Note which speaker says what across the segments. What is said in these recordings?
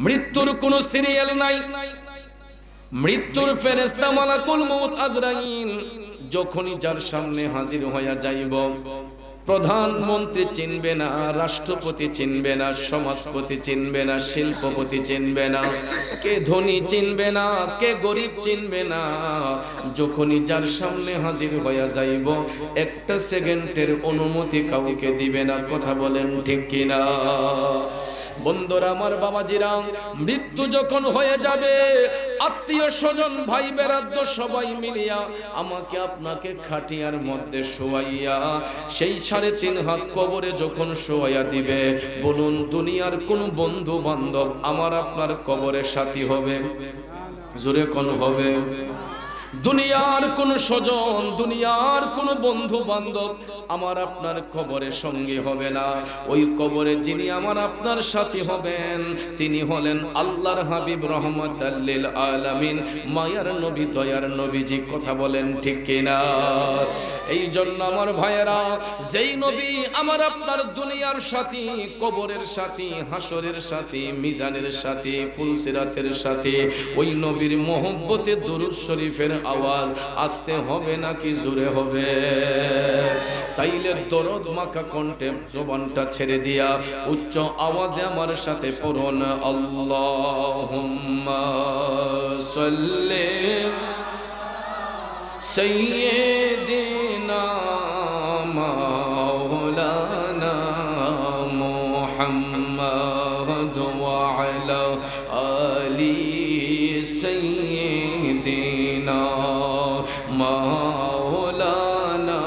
Speaker 1: মৃত্যুর কোনো সিরিয়াল নাই। মৃত্যুর ফেরেশতা মালাকুল মউত আজরাইল যখনই যার সামনে হাজির হইয়া যাইব, প্রধানমন্ত্রী চিনবে না, রাষ্ট্রপতি চিনবে না, সমাজপতি চিনবে না, শিল্পপতি চিনবে না, কে ধনী চিনবে না, কে গরিব চিনবে না। যখনই যার সামনে হাজির হইয়া যাইব, একটা সেকেন্ডের অনুমতি কাউকে দিবে না। কথা বলেন ঠিক কিনা? বন্ধুরা আমার, বাবাজিরা, মৃত্যু যখন হয়ে যাবে, আত্মীয় স্বজন ভাই বেরাদ্দ সবাই মিলিয়া আমাকে আপনাকে খাটিয়ার মধ্যে শোয়াইয়া সেই 3.5 হাত কবরে যখন শোয়াইয়া দিবে, বলুন দুনিয়ার কোন বন্ধু বান্ধব আমার আপনার কবরে সাথী হবে? জোরে কোন হবে? দুনিয়ার কোন স্বজন, দুনিয়ার কোন বন্ধু বান্ধব আমার আপনার কবরে সঙ্গী হবে না। ওই কবরে যিনি আমার আপনার সাথী হবেন, তিনি হলেন আল্লাহর হাবিব রহমাতাল লিল আলামিন, মায়ার নবী, দয়ার নবীজি। কথা বলেন ঠিক কিনা? এই জন্য আমার ভাইয়েরা, যেই নবী আমার আপনার দুনিয়ার সাথী, কবরের সাথী, হাসরের সাথী, মিজানের সাথী, ফুলসিরাতের সাথী, ওই নবীর মহব্বতে দুরূদ শরীফের আওয়াজ আসতে হবে নাকি জোরে হবে? তাইলে দরদ মাখা কণ্ঠে জবানটা ছেড়ে দিয়া উচ্চ আওয়াজে আমার সাথে পড়ুন, আল্লাহুম্মা সাল্লি সাইয়্যিদিনা মাওলানা মুহাম্মাদ ওয়া আলা আলি সাইয়্যিদিনা মাওলানা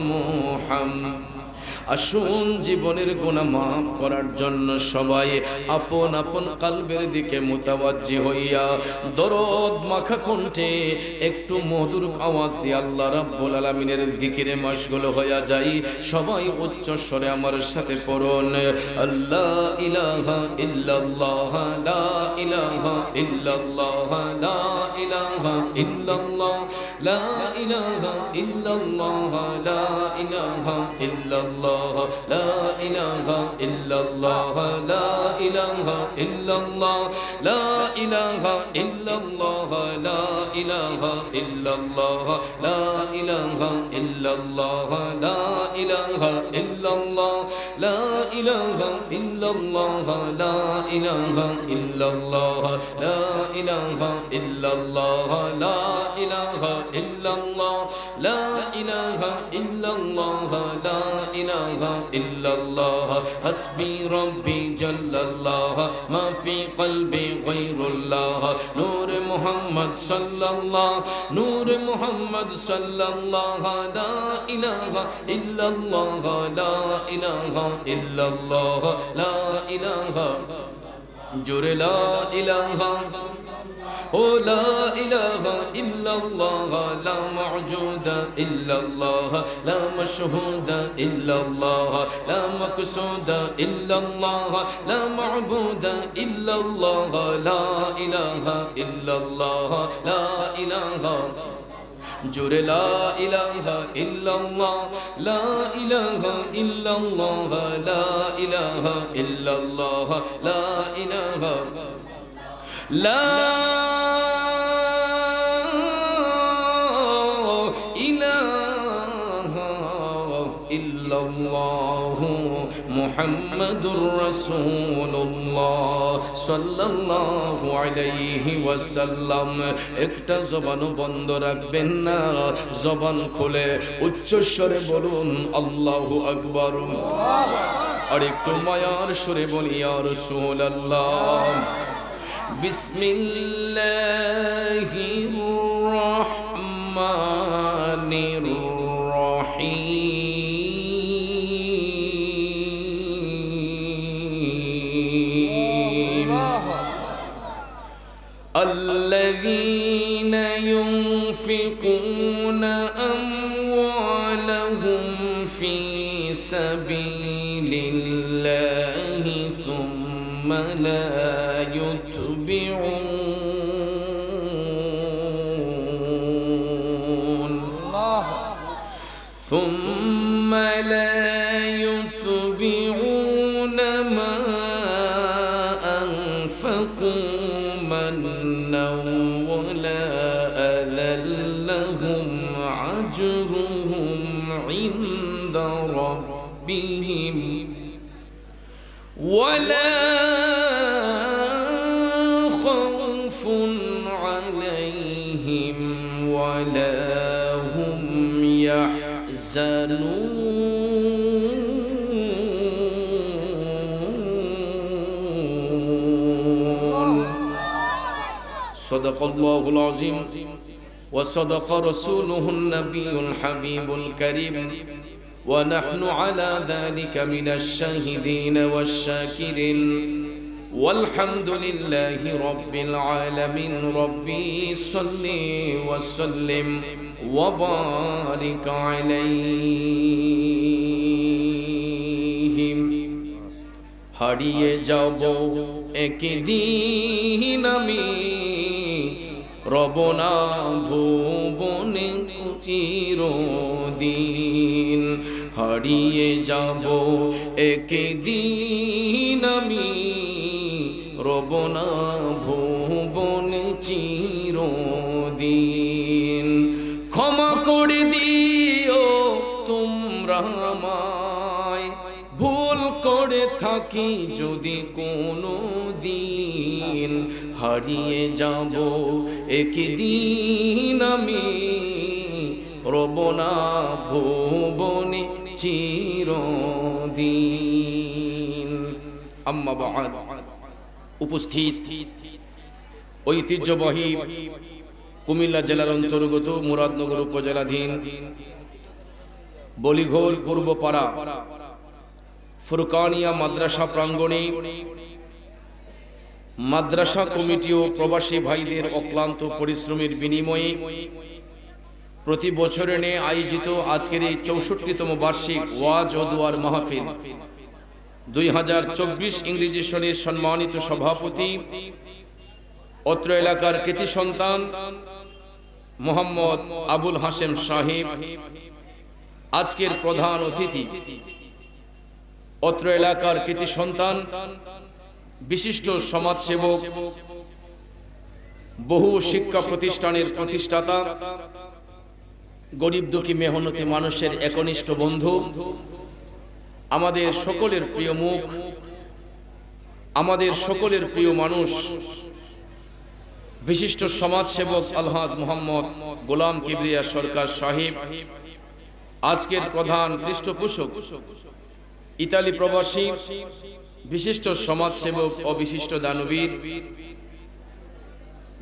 Speaker 1: মুহাম্মাদ। আসুন জীবনের গুনাহ মাফ করার জন্য সবাই আপন আপন কলবের দিকে মুতাওয়াজ্জি হইয়া দরদ মাখা কণ্ঠে একটু মধুর আওয়াজ দিয়ে আল্লাহ রাব্বুল আলামিনের জিকিরে মশগুল হইয়া যাই। সবাই উচ্চ স্বরে আমার সাথে পড়ুন, আল্লা ইলাহা ইল্লাল্লাহ, লা ইলাহা ইল্লাল্লাহ, লা ইলাহা ইল্লাল্লাহ, লা ইলাহা ইল্লাল্লাহ, লা ইলাহা ইল্লাল্লাহ, লা ইলাহা ইল্লাল্লাহ, লা ইলাহা ইল্লাল্লাহ, লা ইলাহা ইল্লাল্লাহ, লা ইলাহা ইল্লাল্লাহ, লা ইলাহা ইল্লাল্লাহ, লা ইলাহা ইল্লাল্লাহ, লা ইলাহা ইল্লাল্লাহ, লা ইলাহা ইল্লাল্লাহ, লা ইলাহা ইল্লাল্লাহ, লা ইলাহা ইল্লাল্লাহ, লা ইলাহা ইল্লাল্লাহ, লা ইলাহা ইল্লাল্লাহ, হাসবি রব্বি জাল্লাল্লাহ, মা ফি কলবি গায়রুল্লাহ, নূর মুহাম্মদ সাল্লাল্লাহ, নূর মুহাম্মদ সাল্লাল্লাহ, লা ইলাহা ইল্লাল্লাহ, লা ইলাহা ইল্লাল্লাহ, লা ইলাহা, জোরে লা ইলাহা, ও লা ইলাহা ইল্লাল্লাহ, লা মা'জুদা ইল্লাল্লাহ, লা মাশহুদা ইল্লাল্লাহ, লা মাকসুদা ইল্লাল্লাহ, লা মা'বুদা ইল্লাল্লাহ, লা ইলাহা ইল্লাল্লাহ, লা ইলাহা, জোরে লা ইলাহা ইল্লাল্লাহ, লা ইলাহা ইল্লাল্লাহ, লা ইলাহা ইল্লাল্লাহ, লা ইলাহা, লা ইলাহা ইল্লাল্লাহ মুহাম্মাদুর রাসূলুল্লাহ সাল্লাল্লাহু আলাইহি ওয়াসাল্লাম। একটা জবানও বন্ধ রাখবেন না, জবান খুলে উচ্চ স্বরে বলুন আল্লাহু আকবার। আর একটু মায়ার সুরে বলি ইয়া রাসূলুল্লাহ। বিসমিল্লাহির রহমানির রহিম। الذين ينفقون أموالهم في سبيل الله ثم لا يتبعون ما أنفقوا أنفقوا منا ولا أذى لهم أجرهم عند ربهم ولا خوف عليهم ولا هم يحزنون صدق الله العظيم وصدق رسوله النبي الحبيب الكريم ونحن على ذلك من الشاهدين والشاكرين والحمد لله رب العالمين ربي صل وسلم وبارك عليهم হারিয়ে যাব একদিন আমি রবনা ভুবনে চিরদিন হারিয়ে যাব একদিন আমি রবনা ভুবনে চিরদিন ক্ষমা করে দিও তোমরা আমায় ভুল করে থাকি যদি কোনো দিন হারিয়ে যাব একদিন আমি রবনা ভুবনে চিরদিন আম্মা বা'দ উপস্থিত ঐতিহ্যবাহী কুমিল্লা জেলার অন্তর্গত মুরাদনগর উপজেলাধীন বলিঘোল পূর্বপাড়া ফুরকানিয়া মাদ্রাসা প্রাঙ্গণে মাদ্রাসা কমিটি ও প্রবাসী ভাইদের অক্লান্ত পরিশ্রমের বিনিময়ে প্রতি বছরে আয়োজিত আজকের এই 64তম বার্ষিক ওয়াজ ও দুয়ার মাহফিল 2024 ইংরেজি সনের সম্মানিত সভাপতি অত্র এলাকার কৃতি সন্তান মোহাম্মদ আবুল হাশেম সাহেব আজকের প্রধান অতিথি অত্র এলাকার কৃতি সন্তান বিশিষ্ট সমাজসেবক বহু শিক্ষা প্রতিষ্ঠানের প্রতিষ্ঠাতা গরিব দুঃখী মেহনতি মানুষের একনিষ্ঠ বন্ধু আমাদের সকলের প্রিয় মুখ আমাদের সকলের প্রিয় মানুষ বিশিষ্ট সমাজসেবক আলহাজ মোহাম্মদ গোলাম কিবরিয়া সরকার সাহেব আজকের প্রধান পৃষ্ঠপোষক ইতালি প্রবাসী বিশিষ্ট সমাজসেবক ও বিশিষ্ট দানবীর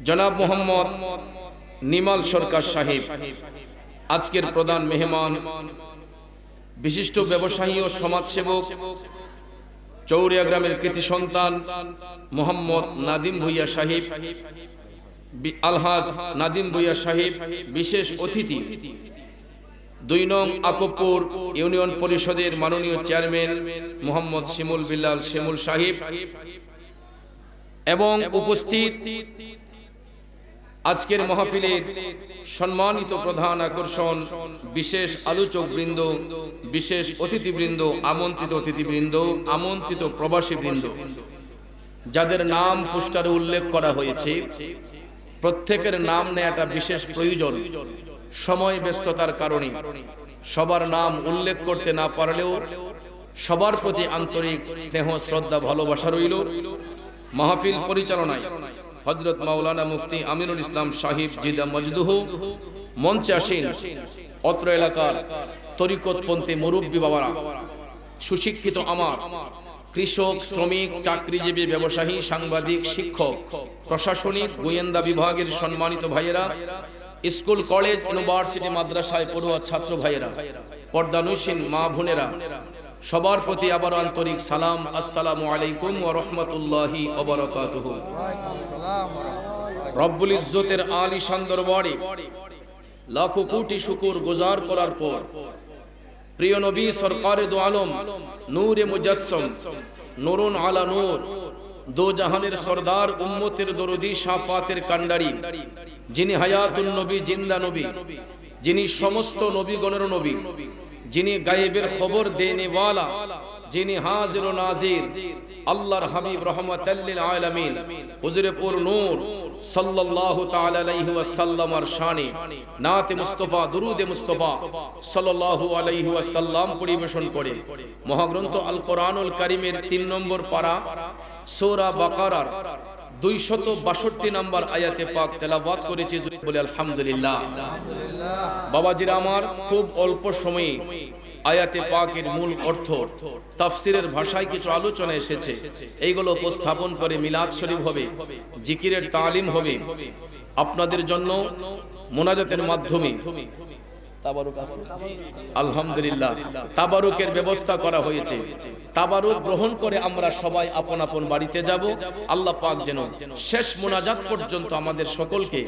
Speaker 1: জনাব মোহাম্মদ নিমাল সরকার সাহেব আজকের প্রধান মেহমান বিশিষ্ট ব্যবসায়ী ও সমাজসেবক চৌরিয়া গ্রামের কৃতি সন্তান মোহাম্মদ নাদিম ভুইয়া সাহেব আলহাজ নাদিম ভুইয়া সাহেব বিশেষ অতিথি 2 নং আকবপুর ইউনিয়ন পরিষদের মাননীয় চেয়ারম্যান মোহাম্মদ শিমুল বিল্লাল শিমুল সাহেব এবং উপস্থিত আজকের মাহফিলের সম্মানিত প্রধান আকর্ষণ বিশেষ আলোচক বৃন্দ বিশেষ অতিথিবৃন্দ আমন্ত্রিত অতিথিবৃন্দ আমন্ত্রিত প্রবাসী বৃন্দ যাদের নাম পোস্টারে উল্লেখ করা হয়েছে প্রত্যেকের নাম নেওয়াটা বিশেষ প্রয়োজন সময় ব্যস্ততার কারণে সবার নাম উল্লেখ করতে না পারলেও সবার প্রতি আন্তরিক স্নেহ শ্রদ্ধা ভালোবাসা রইল মাহফিল পরিচালনায় হযরত মাওলানা মুফতি আমিনুল ইসলাম সাহিব জিদা মজদুহ মঞ্চে আসেন অত্র এলাকার তরিকতপন্থী মুরব্বী বাবারা সুশিক্ষিত আমার কৃষক শ্রমিক চাকরিজীবী ব্যবসায়ী সাংবাদিক শিক্ষক প্রশাসনিক গোয়েন্দা বিভাগের সম্মানিত ভাইয়েরা স্কুল কলেজ ইউনিভার্সিটি মাদ্রাসায় পড়ুয়া ছাত্র ভাইয়েরা পর্দানুশীন মা বোনেরা সবার প্রতি আবার আন্তরিক সালাম আসসালামু আলাইকুম ওয়া রাহমাতুল্লাহি ওয়া বারাকাতুহু রব্বুল ইজ্জতের আলিশান দরবারে লাখো কোটি শুকর গুজার করার পর প্রিয় নবী সরকারে দো আলম নূরে মুজাসসাম নূরুন আলা নূর দো জাহানের সরদার উম্মতের দরদি শাফাতের কান্ডারি যিনি হায়াতুন নবী জিন্দা নবী যিনি সমস্ত নবীগণের নবী যিনি গায়েবের খবর দেনেওয়ালা যিনি হাজির ও নাজির, আল্লাহর হাবিব রাহমাতাল লিল আলামিন হুজুরে পুর নূর সাল্লাল্লাহু তাআলা আলাইহি ওয়াসাল্লামের শানে নাতে মুস্তাফা দুরুদে মুস্তাফা সাল্লাল্লাহু আলাইহি ওয়াসাল্লাম পরিবেশন করে মহাগ্রন্থ আল কোরআনুল কারীমের 3 নম্বর পারা সূরা বাকারার 262 নম্বর আয়াতে পাক তেলাওয়াত করেছি। বলে আলহামদুলিল্লাহ। বাবাজিরা আমার, খুব অল্প সময়ে আয়াতে পাকের মূল অর্থ তাফসিরের ভাষায় কিছু আলোচনা এসেছে, এইগুলো উপস্থাপন করে মিলাদ শরীফ হবে, জিকিরের তালিম হবে, আপনাদের জন্য মোনাজাতের মাধ্যমে তাবারুক আছে আলহামদুলিল্লাহ, তাবারুকের ব্যবস্থা করা হয়েছে। তাবারুক গ্রহণ করে আমরা সবাই আপন আপন বাড়িতে যাব। আল্লাহ পাক যেন শেষ মোনাজাত পর্যন্ত আমাদের সকলকে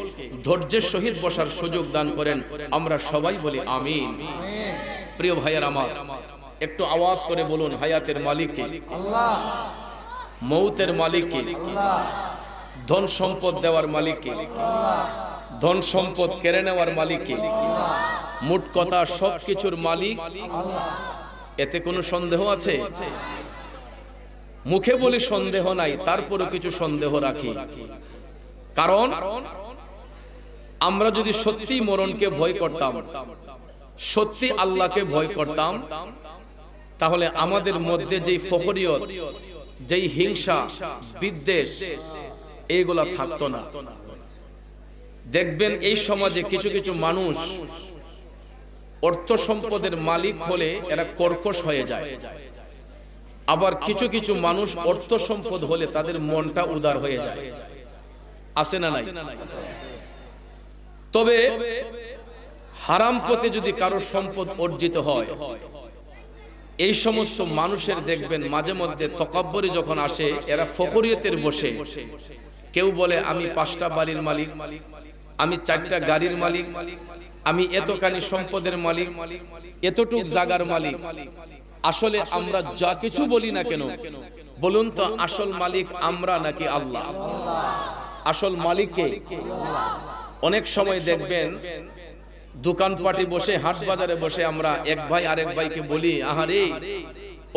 Speaker 1: ধৈর্যের সহিত বসার সুযোগ দান করেন, আমরা সবাই বলি আমিন। প্রিয় ভাইয়ের আমার, একটু আওয়াজ করে বলুন, হায়াতের মালিক কে? আল্লাহ। মৌতের মালিক কে? আল্লাহ। ধন সম্পদ দেওয়ার মালিক কে? আল্লাহ। ধন সম্পদ কেড়ে নেওয়ার মালিক কে? আল্লাহ। মোট কথা সবকিছুর মালিক আল্লাহ। এতে কোনো সন্দেহ আছে? মুখে বলি সন্দেহ নাই, তারপরও কিছু সন্দেহ রাখি। কারণ আমরা যদি সত্যি মরণকে ভয় করতাম, সত্যি আল্লাহকে ভয় করতাম, তাহলে আমাদের মধ্যে যেই ফখরিয়ত, যেই হিংসা, বিদ্বেষ, এইগুলা থাকতো না। দেখবেন এই সমাজে কিছু কিছু মানুষ অর্থ সম্পদের মালিক হলে এরা কর্কশ হয়ে যায়, আবার কিছু কিছু মানুষ অর্থ সম্পদ হলে তাদের মনটা উদার হয়ে যায়। আছে না নাই? তবে হারাম পথে যদি কারো সম্পদ অর্জিত হয়, এই সমস্ত মানুষের দেখবেন মাঝে মধ্যে তকাব্বুরি যখন আসে, এরা ফখরিয়তের বসে কেউ বলে আমি 5টা বাড়ির মালিক, আমি 4টা গাড়ির মালিক, আমি এতখানি সম্পদের মালিক, এতটুক জায়গার মালিক। আসলে আমরা যা কিছু বলি না কেন, বলুন তো আসল মালিক আমরা নাকি আল্লাহ? আসল মালিক কে? অনেক সময় দেখবেন দোকানপাটে বসে, হাট বাজারে বসে আমরা এক ভাই আরেক ভাইকে বলি, আহারে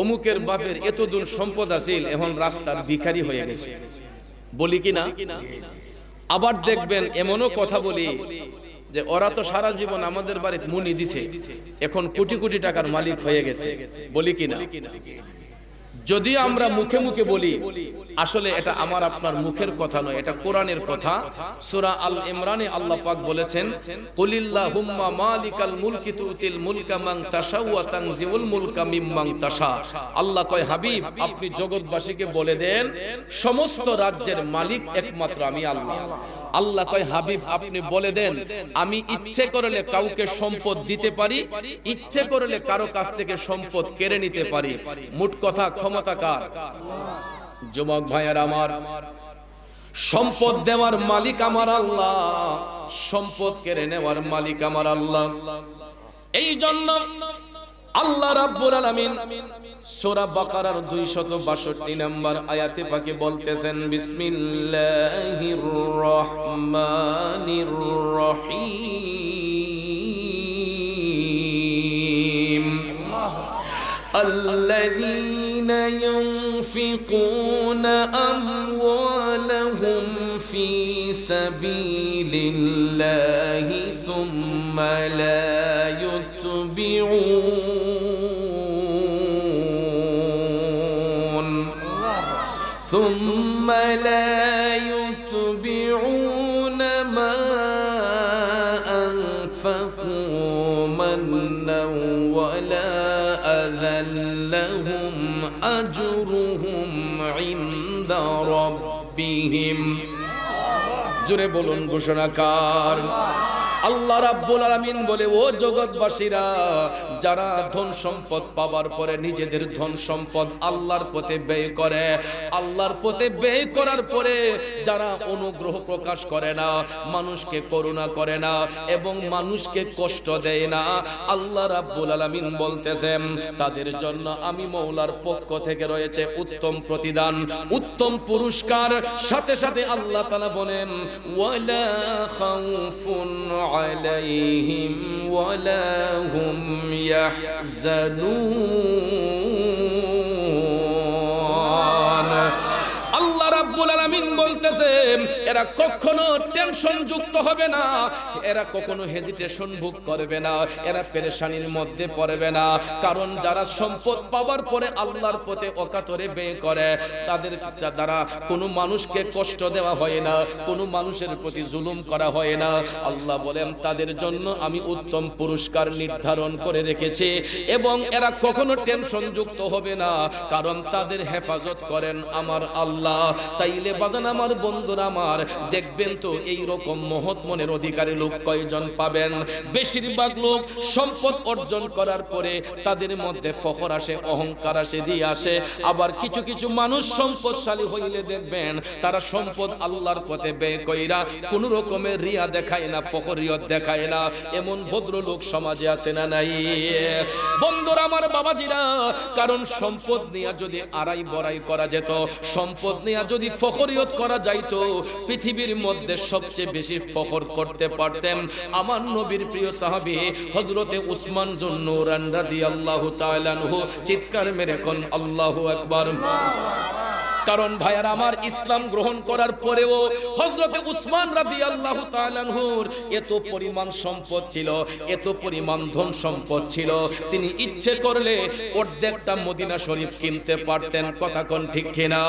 Speaker 1: অমুকের বাপের এত দূর সম্পদ আছিল, এখন রাস্তার ভিখারি হয়ে গেছে, বলি কি না? আবার দেখবেন এমনও কথা বলি যে ওরা তো সারা জীবন আমাদের বাড়িতে মুনি দিছে, এখন কোটি কোটি টাকার মালিক হয়ে গেছে, বলি কি না? যদি আমরা মুখে মুখে বলি, আসলে এটা আমার আপনার মুখের কথা নয়, এটা কোরআনের কথা। সূরা আল ইমরানে আল্লাহ পাক বলেছেন, কুলিল্লাহুম্মা মালিকাল মুলকি তুতিল মুলকা মান তাশা ওয়া তানজিউল মুলকা মিম্মান তাশা। আল্লাহ কয়, হাবিব আপনি জগৎবাসীকে বলে দেন সমস্ত রাজ্যের মালিক একমাত্র আমি আল্লাহ। আল্লাহ কয়, হাবিব আপনি বলে দেন আমি ইচ্ছে করলে কাউকে সম্পদ দিতে পারি, ইচ্ছে করলে কারো কাছ থেকে সম্পদ কেড়ে নিতে পারি। মোট কথা ক্ষমতা কার? যুবক ভাইয়ের আমার, সম্পদ দেওয়ার মালিক আমার আল্লাহ, সম্পদ কেড়ে নেওয়ার মালিক আমার আল্লাহ। এই জন্য আল্লাহ রাব্বুল আলামিন সূরা বাকারার 262 নম্বর আয়াতে পাকে বলতেছেন, বিসমিল্লাহির রহমানির রহিম, আল্লাযীনা ইউনফিকুনা আমওয়ালাহুম ফি সাবিলিল্লাহি সুম্মা লা يتبعون ما أنفقوا منا ولا أذى لهم أجرهم عند ربهم। জোরে বলুন ঘোষণাকার আল্লাহ রাব্বুল আলামিন বলে, ও জগৎবাসীরা, যারা ধন সম্পদ পাওয়ার পরে নিজেদের ধন সম্পদ আল্লাহর পথে ব্যয় করে, আল্লাহর পথে ব্যয় করার পরে যারা অনুগ্রহ প্রকাশ করে না, মানুষকে করুণা করে না এবং মানুষকে কষ্ট দেয় না, আল্লাহ রাব্বুল আলামিন বলতেছেন তাদের জন্য আমি মওলার পক্ষ থেকে রয়েছে উত্তম প্রতিদান, উত্তম পুরস্কার। সাথে সাথে আল্লাহ তাআলা বলেন, ওয়ালা খাউফুন عليهم ولا هم يحزنون। আমিন বলতেছে এরা কখনো টেনশন যুক্ত হবে না, এরা কখনো হেজিটেশন ভোগ করবে না, এরা পেরেশানির মধ্যে পড়বে না। কারণ যারা সম্পদ পাওয়ার পরে আল্লাহর পথে অকাতরে ব্যয় করে তাদের দ্বারা কোনো মানুষকে কষ্ট দেওয়া হয় না, কোনো মানুষের প্রতি জুলুম করা হয় না। আল্লাহ বলেন তাদের জন্য আমি উত্তম পুরস্কার নির্ধারণ করে রেখেছি এবং এরা কখনো টেনশন যুক্ত হবে না, কারণ তাদের হেফাজত করেন আমার আল্লাহ। তাইলে বাজান আমার বন্ধুরা আমার, দেখবেন তো এই রকম মহৎ মনের অধিকারী লোক কয়জন পাবেন? বেশিরভাগ লোক সম্পদ অর্জন করার পরে তাদের মধ্যে ফখর আসে, অহংকার আসে, জি আসে। আবার কিছু কিছু মানুষ সম্পদশালী হইলে দেখবেন তারা সম্পদ আল্লাহর পথে ব্যয় কইরা কোন রকমের রিয়া দেখায় না, ফখরিয়ত দেখায় না। এমন ভদ্রলোক সমাজে আছে না নাই? বন্ধুরা আমার, বাবাজিরা, কারণ সম্পদ নিয়ে যদি আড়াই বড়াই করা যেত, সম্পদ নিয়ে যদি ফখরিয়ত করা যাইতো, পৃথিবীর মধ্যে সবচেয়ে বেশি ফখর করতে পারতেন আমার নবীর প্রিয় সাহাবী হযরতে উসমান যুন্নুরান রাদিয়াল্লাহু তাআলা আনহু। চিৎকার মেরে কোন আল্লাহু আকবার। কারণ ভাইয়ার আমার, ইসলাম গ্রহণ করার পরেও হযরতে উসমান রাদিয়াল্লাহু তাআলা আনহুর এত পরিমাণ সম্পদ ছিল, এত পরিমাণ ধন সম্পদ ছিল, তিনি ইচ্ছে করলে অর্ধেকটা মদিনা শরীফ কিনতে পারতেন। কথা কোন ঠিক কিনা?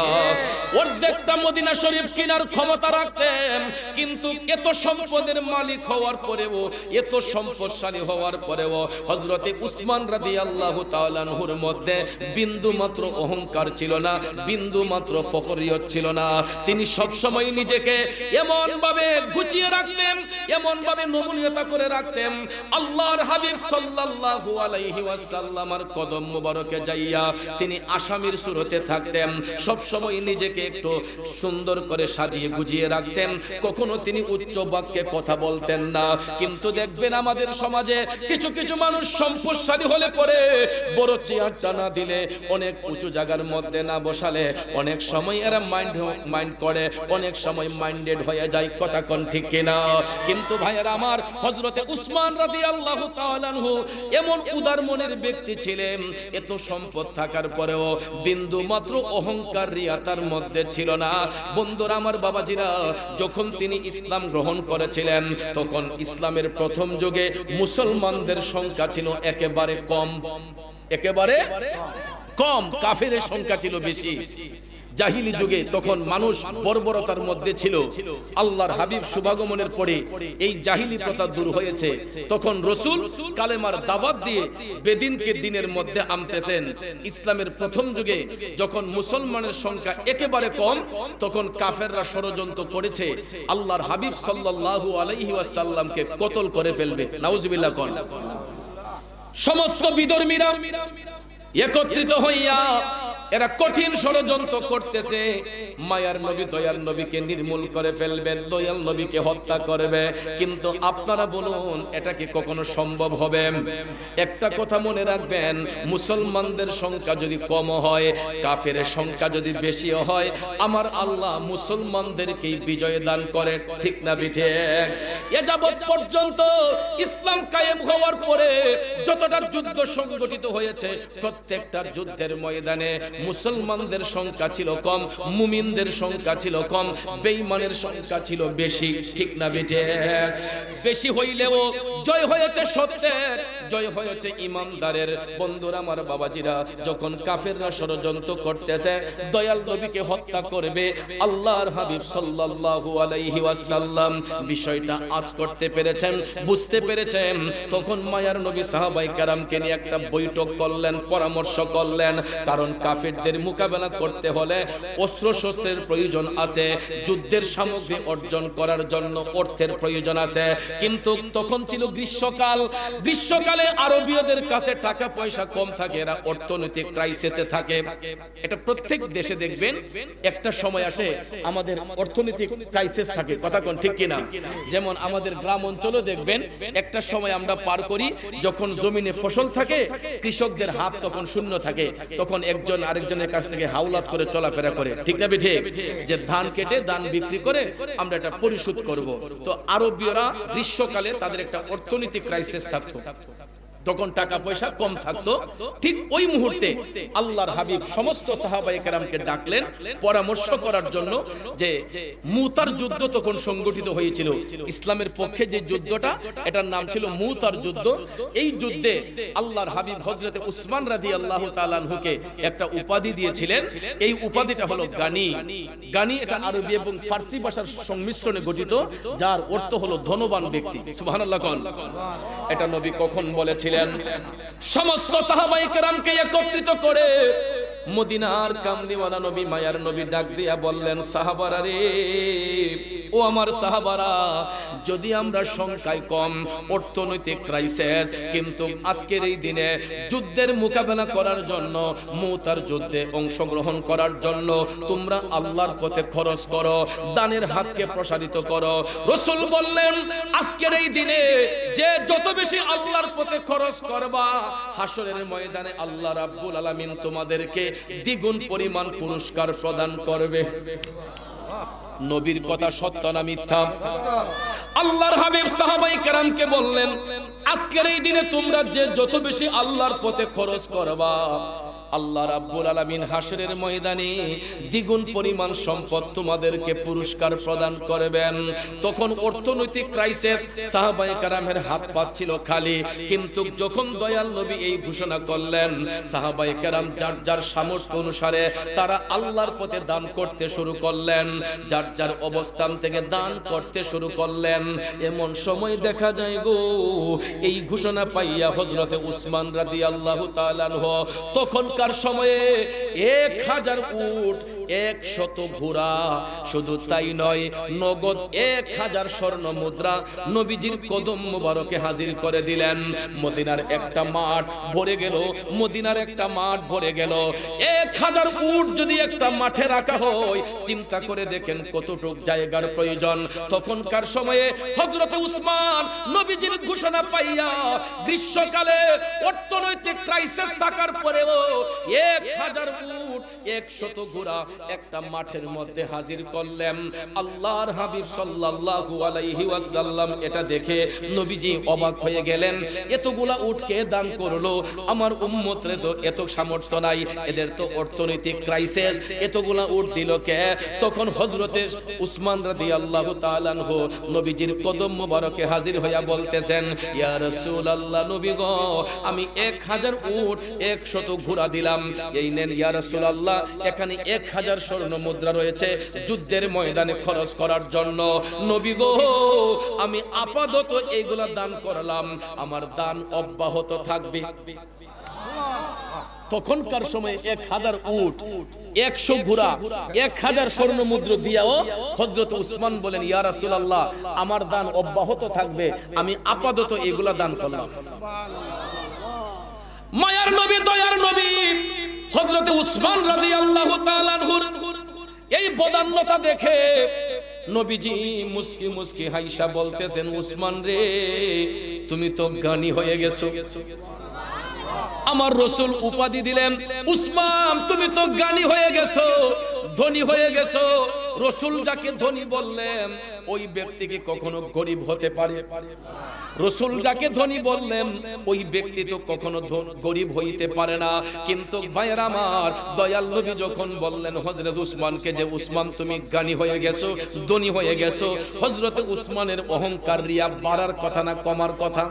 Speaker 1: অর্ধেকটা মদিনা শরীফ কেনার ক্ষমতা রাখতেন। কিন্তু এত সম্পদের মালিক হওয়ার পরেও, এত সম্পদশালী হওয়ার পরেও হযরতে উসমান রাদিয়াল্লাহু তাআলা আনহুর মধ্যে বিন্দু মাত্র অহংকার ছিল না, বিন্দু মাত্র ফখরিয়ত ছিল না। তিনি সব সময় নিজেকে এমন ভাবে গুছিয়ে রাখতেন, এমন ভাবে নমনীয়তা করে রাখতেন, আল্লাহর হাবিব সাল্লাল্লাহু আলাইহি ওয়াসাল্লামের কদম মোবারকে যাইয়া তিনি আসামির সুরতে থাকতেন। সব সময় নিজেকে একটু সুন্দর করে সাজিয়ে গুজিয়ে রাখতেন, কখনো তিনি উচ্চ বাক্যে কথা বলতেন না। কিন্তু দেখবেন আমাদের সমাজে কিছু কিছু মানুষ সম্পদশালী হলে পরে বড় চেয়ারটা না দিলে, অনেক উঁচু জায়গার মধ্যে না বসালে অনেক সময় এরা মাইন্ড করে, অনেক সময় মাইন্ডেড হয়ে যায়। কথা কোন ঠিক কিনা? কিন্তু ভাইয়েরা আমার, হযরতে উসমান রাদিয়াল্লাহু তাআলা আনহু এমন উদার মনের ব্যক্তি ছিলেন, এত সম্পদ থাকার পরেও বিন্দু মাত্র অহংকার রিয়া তার মধ্যে ছিল না। বন্ধুরা আমার, বাবাজিরা, যখন তিনি ইসলাম গ্রহণ করেছিলেন তখন ইসলামের প্রথম যুগে মুসলমানদের সংখ্যা ছিল একেবারে কম, একেবারে কম। কাফেরের সংখ্যা ছিল বেশি। জাহিলি যুগে তখন মানুষ বর্বরতার মধ্যে ছিল। আল্লাহর হাবিব শুভাগমনের পরে এই জাহিলি প্রথা দূর হয়েছে। তখন রাসূল কালেমার দাওয়াত দিয়ে বেদিনকে দিনের মধ্যে আনতেছেন। ইসলামের প্রথম যুগে যখন মুসলমানের সংখ্যা একেবারে কম, তখন কাফেররা ষড়যন্ত্র করেছে আল্লাহর হাবিব সাল্লাল্লাহু আলাইহি ওয়াসাল্লামকে কতল করে ফেলবে। নাউজুবিল্লাহ কোন। সমস্ত বিধর্মীরা একত্রিত হইয়া এরা কঠিন ষড়যন্ত্র করতেছে, মায়ার নবী দয়ার নবীকে নির্মূল করে ফেলবেন, দয়াল নবীকে হত্যা করবে। কিন্তু আপনারা বলুন, এটা কি কখনো সম্ভব হবে? একটা কথা মনে রাখবেন, মুসলমানদের সংখ্যা যদি কম হয়, কাফেরের সংখ্যা যদি বেশি হয়, আমার আল্লাহ মুসলমানদেরকেই বিজয় দান করে। ঠিক না বিঠে? এ যাবৎ পর্যন্ত ইসলাম কায়েম হওয়ার পরে যতটা যুদ্ধ সংগঠিত হয়েছে, প্রত্যেকটা যুদ্ধের ময়দানে মুসলমানদের সংখ্যা ছিল কম, মুমিনদের সংখ্যা ছিল কম, বেঈমানের সংখ্যা ছিল বেশি। ঠিক না বেটে? বেশি হইলেও জয় হয়েছে সত্যের, জয় হয়েছে ইমানদারের। বন্ধুরা আমার, বাবাজিরা, যখন কাফেররা ষড়যন্ত্র করতেছে দয়াল নবীকে হত্যা করবে, আল্লাহর হাবিব সাল্লাল্লাহু আলাইহি ওয়াসাল্লাম বিষয়টা আজ করতে পেরেছেন, বুঝতে পেরেছেন। তখন মায়ার নবী সাহাবায়ে কেরামকে নিয়ে একটা বৈঠক করলেন, পরামর্শ করলেন। কারণ কাফেরদের মোকাবেলা করতে হলে অস্ত্র শস্ত্রের প্রয়োজন আছে, যুদ্ধের সামগ্রী অর্জন করার জন্য অর্থের প্রয়োজন আছে। কিন্তু তখন ছিল গ্রীষ্মকাল, গ্রীষ্মকালে আরবীয়দের কাছে টাকা পয়সা কম থাকে, এরা অর্থনৈতিক ক্রাইসিসে থাকে। এটা প্রত্যেক দেশে দেখবেন একটা সময় আসে আমাদের অর্থনৈতিক ক্রাইসিস থাকে। কথা কোন ঠিক কিনা? যেমন আমাদের গ্রাম অঞ্চলে দেখবেন একটা সময় আমরা পার করি, যখন জমিনে ফসল থাকে, কৃষকদের হাত তখন শূন্য থাকে, তখন একজন আরেকজনের কাছ থেকে হাওলাত করে চলাফেরা করে। ঠিক না বেঠে? যে ধান কেটে ধান বিক্রি করে আমরা এটা পরিশোধ করব। তো আরবীয়রা গ্রীষ্মকালে তাদের একটা অর্থনৈতিক ক্রাইসিস থাকতো। তখন টাকা পয়সা কম থাকতো। ঠিক ওই মুহূর্তে আল্লাহর হাবিব সমস্ত সাহাবায়ে কেরামকে ডাকলেন পরামর্শ করার জন্য যে মুতার যুদ্ধ তখন সংগঠিত হয়েছিল। ইসলামের পক্ষে যে যুদ্ধটা, এটার নাম ছিল মুতার যুদ্ধ। এই যুদ্ধে আল্লাহর হাবিব হযরতে উসমান রাদিয়াল্লাহু তাআলা আনহুকে একটা উপাধি দিয়েছিলেন। এই উপাধিটা হলো গানি। গানি এটা আরবি এবং ফার্সি ভাষার সংমিশ্রণে গঠিত, যার অর্থ হলো ধনবান ব্যক্তি। সুবহানাল্লাহ কোন। এটা নবী কখন বলেছিলেন? সমস্ত সাহাবায়ে কেরামকে একত্রিত করে মদিনার কামলিওয়ালা নবী, মায়ার নবী ডাক দিয়া বললেন, সাহাবারা রে, ও আমার সাহাবারা, যদি আমরা সংখ্যায় কম, অর্থনৈতিক ক্রাইসিস, কিন্তু আজকের এই দিনে যুদ্ধের মোকাবেলা করার জন্য, মুতার যুদ্ধে অংশগ্রহণ করার জন্য তোমরা আল্লাহর পথে খরচ করো, দানের হাতকে প্রসারিত করো। রাসূল বললেন, আজকের এই দিনে যে যত বেশি আল্লাহর পথে খরচ করবা, হাসরের ময়দানে আল্লাহ রাব্বুল আলামিন তোমাদেরকে দ্বিগুণ পরিমাণ পুরস্কার প্রদান করবে। নবীর কথা সত্য না মিথ্যা? আল্লাহর হাবিব সাহাবায়ে কেরামকে বললেন, আজকের এই দিনে তোমরা যে যত বেশি আল্লাহর পথে খরচ করবা, আল্লাহ রাব্বুল আলামিন হাসরের ময়দানে দ্বিগুণ পরিমাণ সম্পদ তোমাদেরকে পুরস্কার প্রদান করবেন। তখন অর্থনৈতিক ক্রাইসিস, সাহাবায়ে কেরামের হাত পাচ্ছিল খালি, কিন্তু যখন দয়াল নবী এই ঘোষণা করলেন, সাহাবায়ে কেরাম যার যার সামর্থ্য অনুসারে তারা আল্লাহর পথে দান করতে শুরু করলেন, যার যার অবস্থান থেকে দান করতে শুরু করলেন। এমন সময় দেখা যায় গো, এই ঘোষণা পাইয়া হযরতে উসমান রাদিয়াল্লাহু তাআলা আনহু তখনকার সময়ে 1000 উট, 100 ঘোড়া, শুধু তাই নয়, নগদ 1000 স্বর্ণ মুদ্রা নবীজির কদম মোবারকে হাজির করে দিলেন। মদিনার একটা মাঠ ভরে গেল, মদিনার একটা মাঠ ভরে গেল। 1000 উট যদি একটা মাঠে রাখা হয়, চিন্তা করে দেখেন কতটুক জায়গার প্রয়োজন। তখনকার সময়ে হযরত উসমান নবীজির ঘোষণা পাইয়া, গ্রীষ্মকালে অর্থনৈতিক ক্রাইসিস থাকার পরেও 1000 উট, 100 ঘোড়া একটা মাঠের মধ্যে হাজির করলেন। আল্লাহর হাবিব সাল্লাল্লাহু আলাইহি ওয়াসাল্লাম এটা দেখে নবীজি অবাক হয়ে গেলেন, এতগুলা উট কে দান করলো? আমার উম্মতের তো এত সামর্থ্য নাই, এদের তো অর্থনৈতিক ক্রাইসিস, এতগুলা উট দিল কে? তখন হযরতে উসমান রাদিয়াল্লাহু তাআলা আনহু নবীজির কদম মোবারকে হাজির হইয়া বলতেছেন, ইয়া রাসূলুল্লাহ, নবী গো, আমি 1000 উট, 100 ঘোড়া দিলাম, এই নেন ইয়া রাসূলুল্লাহ, এখানে 1000 স্বর্ণ মুদ্রা রয়েছে যুদ্ধের ময়দানে খরচ করার জন্য। নবী গো, আমি আপাতত এইগুলা দান করলাম, আমার দান অব্যাহত থাকবে। তখনকার সময় 1000 উট, 100 ঘোড়া, 1000 স্বর্ণ মুদ্রা দিয়াও হযরত উসমান বলেন, ইয়া রাসূলুল্লাহ, আমার দান অব্যাহত থাকবে, আমি আপাতত এগুলা দান করলাম। মায়ার নবী, দয়ার নবী হযরত উসমান রাদিয়াল্লাহু তাআলা আনহুর এই বদান্যতা দেখে নবীজি মুস্কি মুস্কি হাইসা বলতেছেন, উসমান রে, তুমি তো জ্ঞানী হয়ে গেছো। আমার রাসূল উপাধি দিলেন, উসমান তুমি তো জ্ঞানী হয়ে গেছো, ধনী হয়ে গেছো। রাসূল যাকে ধনী বললেন, ওই ব্যক্তি কি কখনো গরীব হতে পারে? রাসূল যাকে ধনী বললেন, ওই ব্যক্তি তো কখনো গরীব হইতে পারে না। কিন্তু ভাইয়েরা আমার, দয়াল নবী যখন বললেন হযরত উসমানকে যে উসমান তুমি জ্ঞানী হয়ে গেছো, ধনী হয়ে গেছো, হযরত উসমানের অহংকার রিয়া বাড়ার কথা না কমার কথা?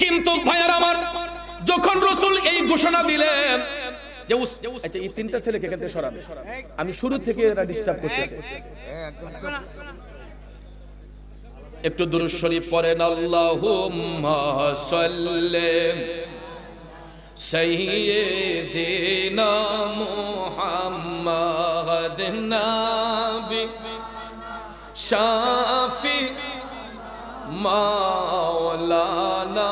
Speaker 1: কিন্তু ভাইয়েরা আমার, যখন রাসূল এই ঘোষণা দিলেন যে আচ্ছা, এই তিনটা ছেলেকে এখান থেকে সরান, আমি শুরু থেকে এরা ডিস্টার্ব করতেছে। একটু দুরূদ শরীফ পড়েন, আল্লাহুম্মা সাল্লি সাইয়্যিদিনা মুহাম্মাদ নাবি শাফি মাওলানা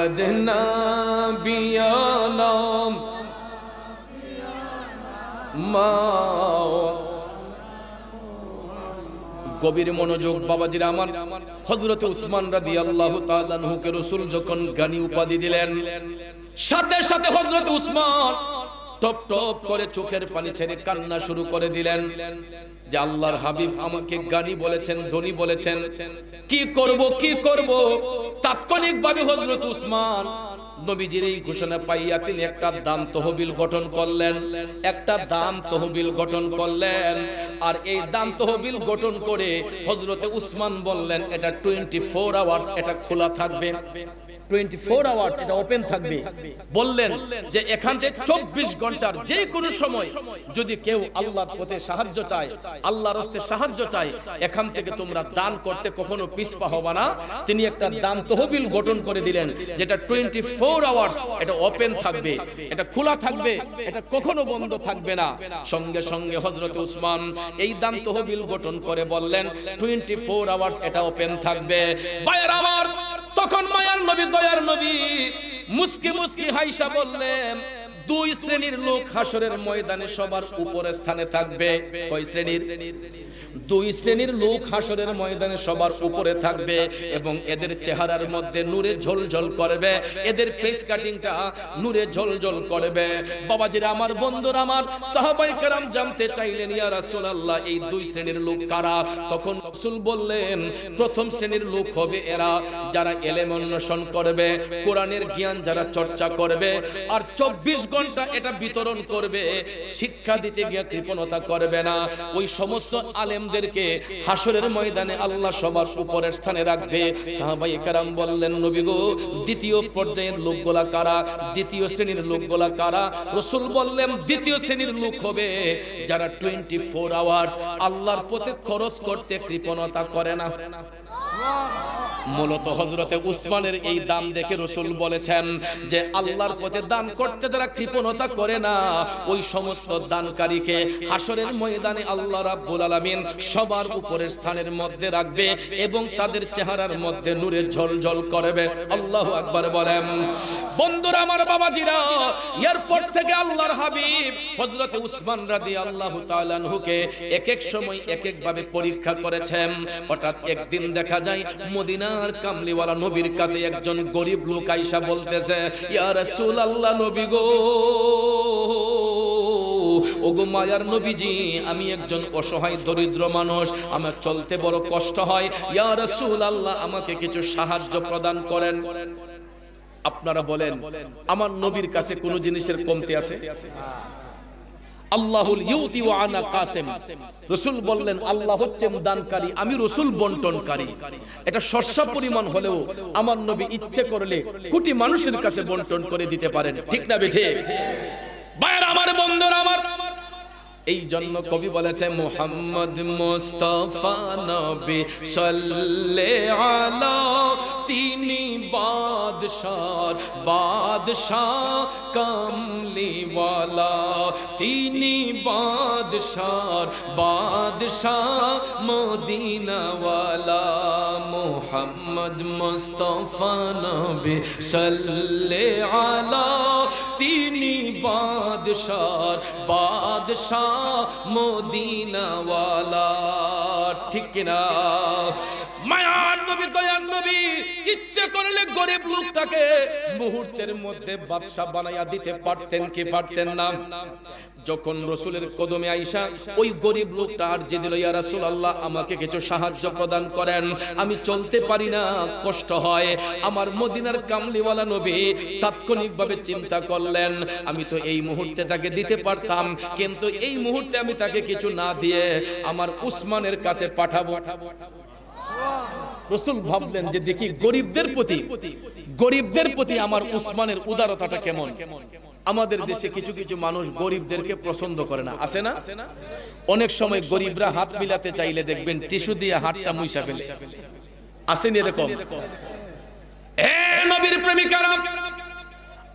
Speaker 1: আদনা বিয়ানা মাও। গভীর মনোযোগ বাবাজিরা আমার, হযরত উসমান রাদিয়াল্লাহু তাআলা আনহুকে রাসূল যখন জ্ঞানী উপাধি দিলেন, সাথে সাথে হযরত উসমান টপ টপ করে চোখের পানি ছেড়ে কান্না শুরু করে দিলেন যে আল্লাহর হাবিব আমাকে জ্ঞানী বলেছেন, ধনী বলেছেন, কি করব। তাৎক্ষণিকভাবে হযরত উসমান নবীজির এই ঘোষণা পাইয়া তিনি একটা দান তহবিল গঠন করলেন। আর এই দান তহবিল গঠন করে হযরতে উসমান বললেন এটা 24 আওয়ার্স এটা খোলা থাকবে, 24 আওয়ার্স এটা ওপেন থাকবে। বললেন যে এখান থেকে 24 ঘন্টার যে কোনো সময় যদি কেউ আল্লাহর পথে সাহায্য চায়, আল্লাহর রাস্তায় সাহায্য চায়, এখান থেকে তোমরা দান করতে কখনো পিছপা হবে না। তিনি একটা দান তহবিল গঠন করে দিলেন যেটা 24 আওয়ার্স এটা ওপেন থাকবে, এটা খোলা থাকবে, এটা কখনো বন্ধ থাকবে না। সঙ্গে সঙ্গে হযরত উসমান এই দান তহবিল গঠন করে বললেন 24 আওয়ার্স এটা ওপেন থাকবে। ভাইয়ের আমার, তখন মায়ার নবী দয়ার নবী মুস্কি মুস্কি হাইসা বললেন 2 শ্রেণীর লোক হাসরের ময়দানে সবার উপরের স্থানে থাকবে। কয় শ্রেণীর? 2 শ্রেণীর লোক হাসরের ময়দানে সবার উপরে থাকবে এবং এদের চেহারার মধ্যে নূরে ঝলঝল করবে, এদের ফেস কাটিংটা নূরে ঝলঝল করবে। বাবাজিরা আমার, বন্ধুরা আমার, সাহাবায়ে কেরাম জানতে চাইলেন ইয়া রাসূলুল্লাহ এই 2 শ্রেণীর লোক কারা? তখন রাসূল বললেন প্রথম শ্রেণীর লোক হবে এরা যারা ইলম অন্বেষণ করবে, কোরআনের জ্ঞান যারা চর্চা করবে আর 24 ঘন্টা এটা বিতরণ করবে, শিক্ষা দিতে গিয়ে কৃপণতা করবে না। ওই সমস্ত আলেমদেরকে হাসরের ময়দানে আল্লাহ সবার উপরের স্থানে রাখবে। সাহাবায়ে কেরাম বললেন নবী গো, দ্বিতীয় পর্যায়ের লোকগুলা কারা? দ্বিতীয় শ্রেণীর লোকগুলা কারা? রাসূল বললেন দ্বিতীয় শ্রেণীর লোক হবে যারা 24 আওয়ার্স আল্লাহর পথে খরচ করতে কৃপণতা করে না। মূলত হযরতে উসমানের এই দান দেখে রাসূল বলেছেন যে আল্লাহর পথে দান করতে যারা কৃপণতা করে না ওই সমস্ত দানকারীকে হাসরের ময়দানে আল্লাহ রাব্বুল আলামিন সবার উপরের স্থানের মধ্যে রাখবে এবং তাদের চেহারার মধ্যে নূরে ঝলঝল করবে। আল্লাহু আকবার বলেন। বন্ধুরা আমার, বাবাজিরা, এরপর থেকে আল্লাহর হাবিব হযরতে উসমান রাদিয়াল্লাহু তাআলা আনহুকে এক এক সময় এক এক ভাবে পরীক্ষা করেছেন। হঠাৎ একদিন দেখা যায় মদিনার কামলিওয়ালা নবীর কাছে একজন গরিব লোক আইসা বলতেছে ইয়া রাসূলুল্লাহ, নবী গো, ওগো মায়ার নবীজি, আমি একজন অসহায় দরিদ্র মানুষ, আমার চলতে বড় কষ্ট হয়, ইয়া রাসূলুল্লাহ আমাকে কিছু সাহায্য প্রদান করেন। আপনারা বলেন আমার নবীর কাছে কোন জিনিসের কমতি আছে? আল্লাহুল ইউতি ওয়া আনা কাসিম। রাসূল বললেন আল্লাহ হচ্ছেন দানকারী, আমি রাসূল বন্টনকারী। এটা সরসা পরিমাণ হলেও আমার নবী ইচ্ছে করলে কোটি মানুষের কাছে বন্টন করে দিতে পারেন, ঠিক না বেঠে? ভাইরা আমার, বন্ধুরা আমার, এই জন্য কবি বলেছে মুহাম্মদ মুস্তাফা নবী সাল্লাল্লাহু আলা, তিনি বাদশাহ কামলিওয়ালা, তিনি বাদশাহ মদিনাওয়ালা। মুহাম্মদ মুস্তাফা নবী সাল্লাল্লাহু আলা, তিনি বাদশাহ মদিনাওয়ালা, ঠিক কিনা? মায়ার নবী, দয়ার নবী ইচ্ছে করলে গরিব লোকটাকে মুহূর্তের মধ্যে বাদশা বানায়া দিতে পারতেন কি পারতেন না? যখন রাসূলের কদমে আয়েশা ওই গরিব লোকটা আরজি দিল, ইয়া রাসূলুল্লাহ আমাকে কিছু সাহায্য প্রদান করেন, আমি চলতে পারি না, কষ্ট হয়। আমার মদিনার কামলিওয়ালা নবী তাৎক্ষণিকভাবে চিন্তা করলেন আমি তো এই মুহূর্তে তাকে দিতে পারতাম, কিন্তু এই মুহূর্তে আমি তাকে কিছু না দিয়ে আমার উসমানের কাছে পাঠাবো। রাসূল ভাবলেন যে দেখি গরিবদের প্রতি আমার উসমানের উদারতাটা কেমন। আমাদের দেশে কিছু কিছু মানুষ গরিবদেরকে পছন্দ করে না, আছে না? অনেক সময় গরিবরা হাত মিলাতে চাইলে দেখবেন টিস্যু দিয়ে হাতটা মুইসা ফেলে, আসেন এরকম? এ নবীর প্রেমিকারা,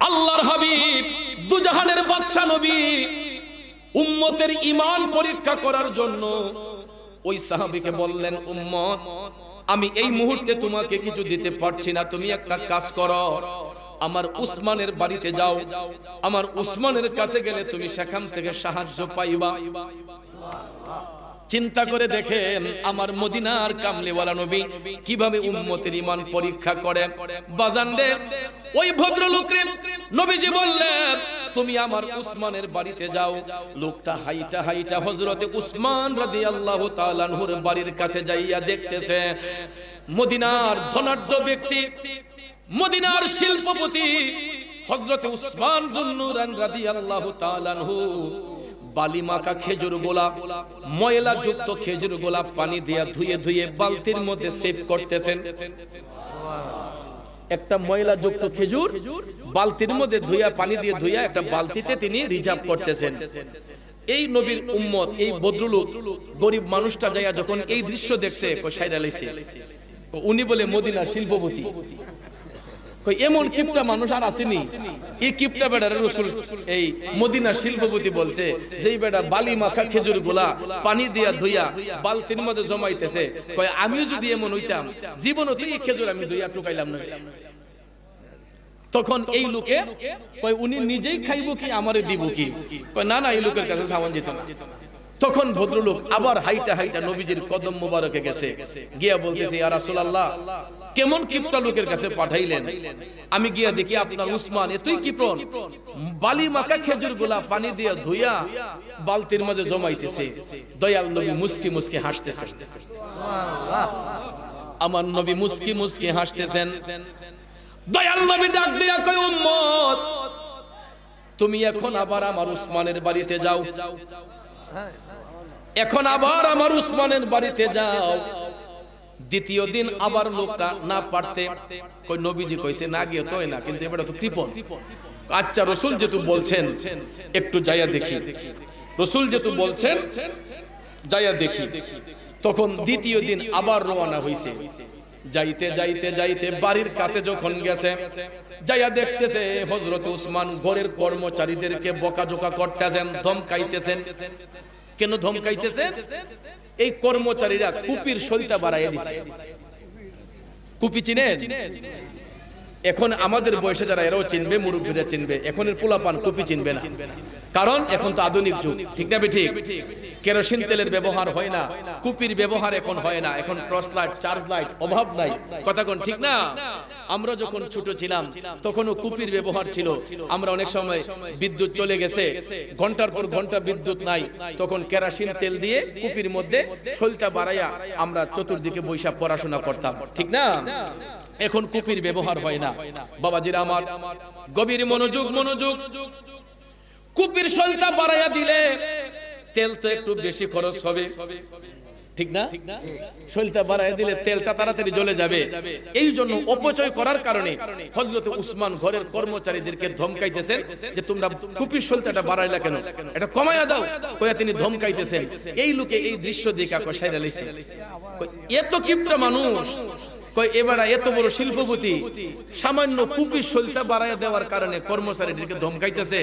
Speaker 1: আল্লাহর হাবিব দুজাহানের বাদশা নবী উম্মতের ঈমান পরীক্ষা করার জন্য ওই সাহাবীকে বললেন, উম্মত আমি এই মুহূর্তে তোমাকে কিছু দিতে পারছি না, তুমি একটা কাজ করো, আমার উসমানের বাড়িতে যাও, আমার উসমানের কাছে গেলে তুমি সেখান থেকে সাহায্য পাইবা। চিন্তা করে দেখেন আমার মদিনার কামলিওয়ালা নবী কিভাবে উম্মতের ঈমান পরীক্ষা করে। বাজান রে, ওই ভদ্রলোকরে নবীজি বললেন তুমি আমার উসমানের বাড়িতে যাও। লোকটা হাইটা হাইটা হযরতে উসমান রাদিয়াল্লাহু তাআলা আনহুর বাড়ির কাছে যাইয়া দেখতেছে মদিনার ধনাঢ্য ব্যক্তি, মদিনার শিল্পপতি হযরতে উসমান যুন্নুরান রাদিয়াল্লাহু তাআলা আনহু বালি মাখা খেজুর গোলাপ, ময়লা যুক্ত খেজুর গোলাপ পানি দিয়া ধুয়ে ধুয়ে বালতির মধ্যে সেভ করতেছেন। একটা ময়লা যুক্ত খেজুর বালতির মধ্যে ধুইয়া পানি দিয়ে ধুইয়া একটা বালতিতে তিনি রিজার্ভ করতেছেন। এই নবীর উম্মত, এই ভদ্রলোক গরিব মানুষটা যাইয়া যখন এই দৃশ্য দেখছে সাইরা লাইছে, উনি বলে মদিনার শিল্পপতি। এমন কিপটা মানুষ আর আসেনি। এই কিপটা বেড়ার রাসূল এই মদিনার শিল্পপতি বলছে যেই বেড়া বালি মাখা খেজুর গোলা পানি দিয়া ধুইয়া বালতির মধ্যে জমাইতেছে, কয় আমিও যদি এমন হইতাম জীবনও তো এই খেজুর আমি ধুইয়া টুকাইলাম না। তখন এই লোকে কয় উনি নিজেই খাইব কি আমারে দিব কি? কয় না না, এই লোকের কাছে সামান যেত না। তখন ভদ্রলোক আবার হাইটা হাইটা নবীজির কদম মোবারকে গেছে, গিয়া বলতেছে ইয়া রাসূলুল্লাহ কেমন কিপটা লোকের কাছে পাঠাইলেন, আমি গিয়া দেখি আপনার উসমান এতই কিপন বালি মাখা খেজুর গোলা পানি দিয়ে ধুইয়া বালতির মাঝে জমাইতেছে। দয়াল নবী মুস্কি মুস্কি হাসতেছেন, সুবহানাল্লাহ। আমার নবী মুস্কি মুস্কি হাসতেছেন। দয়াল নবী ডাক দিয়া কয় উম্মত তুমি এখন আবার আমার উসমানের বাড়িতে যাও, এখন আবার আমার উসমানের বাড়িতে যাও। দ্বিতীয় দিন আবার লোকটা না পারতে কই নবীজি কইছে না গিয়ে তো না, কিন্তু এবারে তো কৃপণ। আচ্ছা রাসূল যেহেতু বলছেন একটু যাইয়া দেখি, রাসূল যেহেতু বলছেন যাইয়া দেখি। তখন দ্বিতীয় দিন আবার রওনা হইছে। যাইতে যাইতে যাইতে বাড়ির কাছে যখন গেছে, যাইয়া দেখতেছে হযরত উসমান ঘরের কর্মচারীদেরকে বকাঝকা করতেছেন, ধমকাইতেছেন। কেন ধমকাইতেছেন? এই কর্মচারীরা কুপির সলিতা বাড়াইয়া দিছে। কুপি চিনেন? এখন আমাদের বয়সে যারা এরাও চিনবে, মুরব্বীরা চিনবে, এখনের পোলাপান কুপি চিনবে না, কারণ এখন তো আধুনিক যুগ, ঠিক না ঠিক? কেরোসিন তেলের ব্যবহার হয় না, কুপির ব্যবহার এখন হয় না, এখন টর্চ লাইট, চার্জ লাইট, অভাব নাই, কথা কোন ঠিক না? আমরা যখন ছোট ছিলাম তখনও কুপির ব্যবহার ছিল। আমরা অনেক সময় বিদ্যুৎ চলে গেছে, ঘন্টার পর ঘন্টা বিদ্যুৎ নাই, তখন কেরোসিন তেল দিয়ে কুপির মধ্যে সলিতা বাড়াইয়া আমরা চতুর্দিকে বৈশা পড়াশোনা করতাম, ঠিক না? এখন কুপির ব্যবহার হয় না। বাবাজিরা আমার, গভীর মনোযোগ মনোযোগ। কুপির সলিতা বাড়াইয়া দিলে তেল তো একটু বেশি খরচ হবে, ঠিক না? সলিতা বাড়াইয়া দিলে তেলটা তাড়াতাড়ি জ্বলে যাবে। এই জন্য অপচয় করার কারণে হযরত উসমান ঘরের কর্মচারীদেরকে ধমকাইতেছেন যে তোমরা কুপির সলিতাটা বাড়াইলা কেন, এটা কমাইয়া দাও, কইয়া তিনি ধমকাইতেছেন। এই লোকে এই দৃশ্য দেখে কষাইরা লাইছে, এত কিপটা মানুষ, কই এবারে এত বড় শিল্পপতি সামান্য কুপির সলিতা বাড়াইয়া দেওয়ার কারণে কর্মচারীদেরকে ধমকাইতেছে।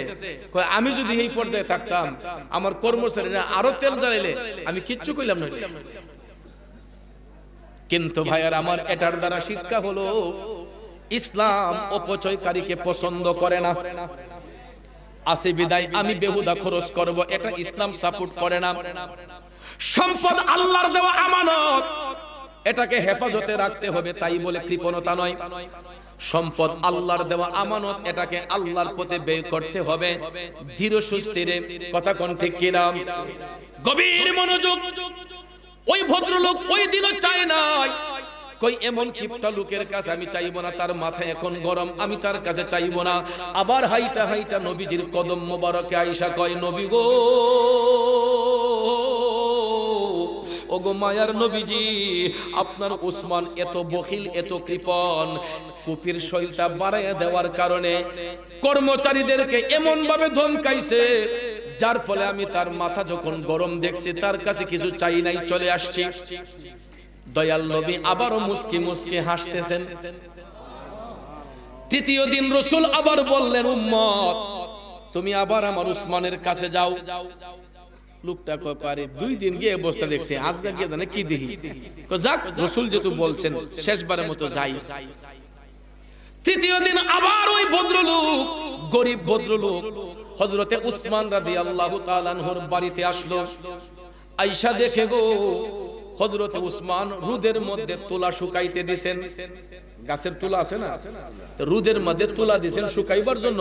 Speaker 1: কই আমি যদি এই পর্যায়ে থাকতাম আমার কর্মচারীরা আরো তেল জ্বালাইলে আমি কিচ্ছু কইলাম না। কিন্তু ভাইয়ার আমার, এটার দ্বারা শিক্ষা হলো ইসলাম অপচয়কারীকে পছন্দ করে না। আসে বিদায় আমি বেহুদা খরচ করব, এটা ইসলাম সাপোর্ট করে না। সম্পদ আল্লাহর দেওয়া আমানত, এটাকে হেফাজতে রাখতে হবে, তাই বলে কৃপণতা নয়। সম্পদ আল্লাহর দেওয়া আমানত, এটাকে আল্লাহর পথে ব্যয় করতে হবে ধীর সুস্থিরে, কথা কোন ঠিক কিনা? গভীর মনোযোগ। ওই ভদ্রলোক ওই দিনও চায় নাই, কই এমন কিপটা লোকের কাছে আমি চাইবো না, তার মাথায় এখন গরম, আমি তার কাছে চাইবো না। আবার হাইটা হাইটা নবীজির কদম মোবারকে আয়েশা কয় নবী গো, ওগো মায়ার নবীজি, আপনার উসমান এত বখিল, এত কৃপণ, কুপির সলিতা বাড়াইয়া দেওয়ার কারণে কর্মচারীদেরকে এমন ভাবে ধমকাইছে, যার ফলে আমি তার মাথা যখন গরম দেখছি তার কাছে কিছু চাই নাই, চলে আসছি। দয়াল নবী আবারও মুস্কি মুস্কি হাসতেছেন। তৃতীয় দিন রাসূল আবার বললেন উম্মত তুমি আবার আমার উসমানের কাছে যাও। লোকটা কয় পারে 2 দিন গিয়ে অবস্থা দেখছে, আজকে গিয়ে জানে কি দেখি, যাক রাসূল যেহেতু বলছেন শেষবারের মতো যাই। তৃতীয় দিন আবার ওই ভদ্রলোক, গরিব ভদ্রলোক হযরতে উসমান রাদিয়াল্লাহু তাআলা আনহুর বাড়িতে আসলো। আয়েশা দেখে গো হযরত উসমান রোদের মধ্যে তুলা শুকাইতে দিবেন, গাছের তুলা আছে না, তো রোদের মধ্যে তুলা দিবেন শুকাইবার জন্য।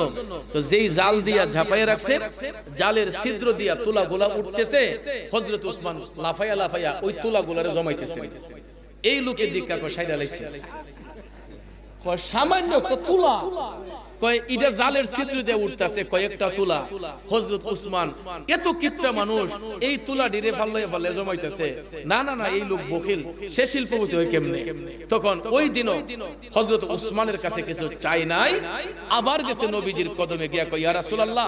Speaker 1: তো যেই জাল দিয়া ঝাপাইয়া রাখছে, জালের ছিদ্র দিয়া তুলাগুলা উঠতেছে, হযরত উসমান লাফাইয়া লাফাইয়া ওই তুলাগুলারে জমাইতেছেন। এই লোকে দিক্কা কয় সাইরা লাইছে, কয় সামান্য একটা তুলা, কয় এটা জালের ছিদ্র দিয়ে উঠতেছে কয়েকটা তুলা। হযরত উসমান এত কিপটা মানুষ, এই তুলা ডিরে ফাল্লাইয়া ফাল্লাইয়া জমাইতেছে, না না না এই লোক বখিল, সে শিল্পপতি হয় কেমনে। তখন ওই দিনও হযরত উসমানের কাছে কিছু চাই নাই, আবার গেছে নবীজির কদমে গিয়া কয় ইয়া রাসূলুল্লাহ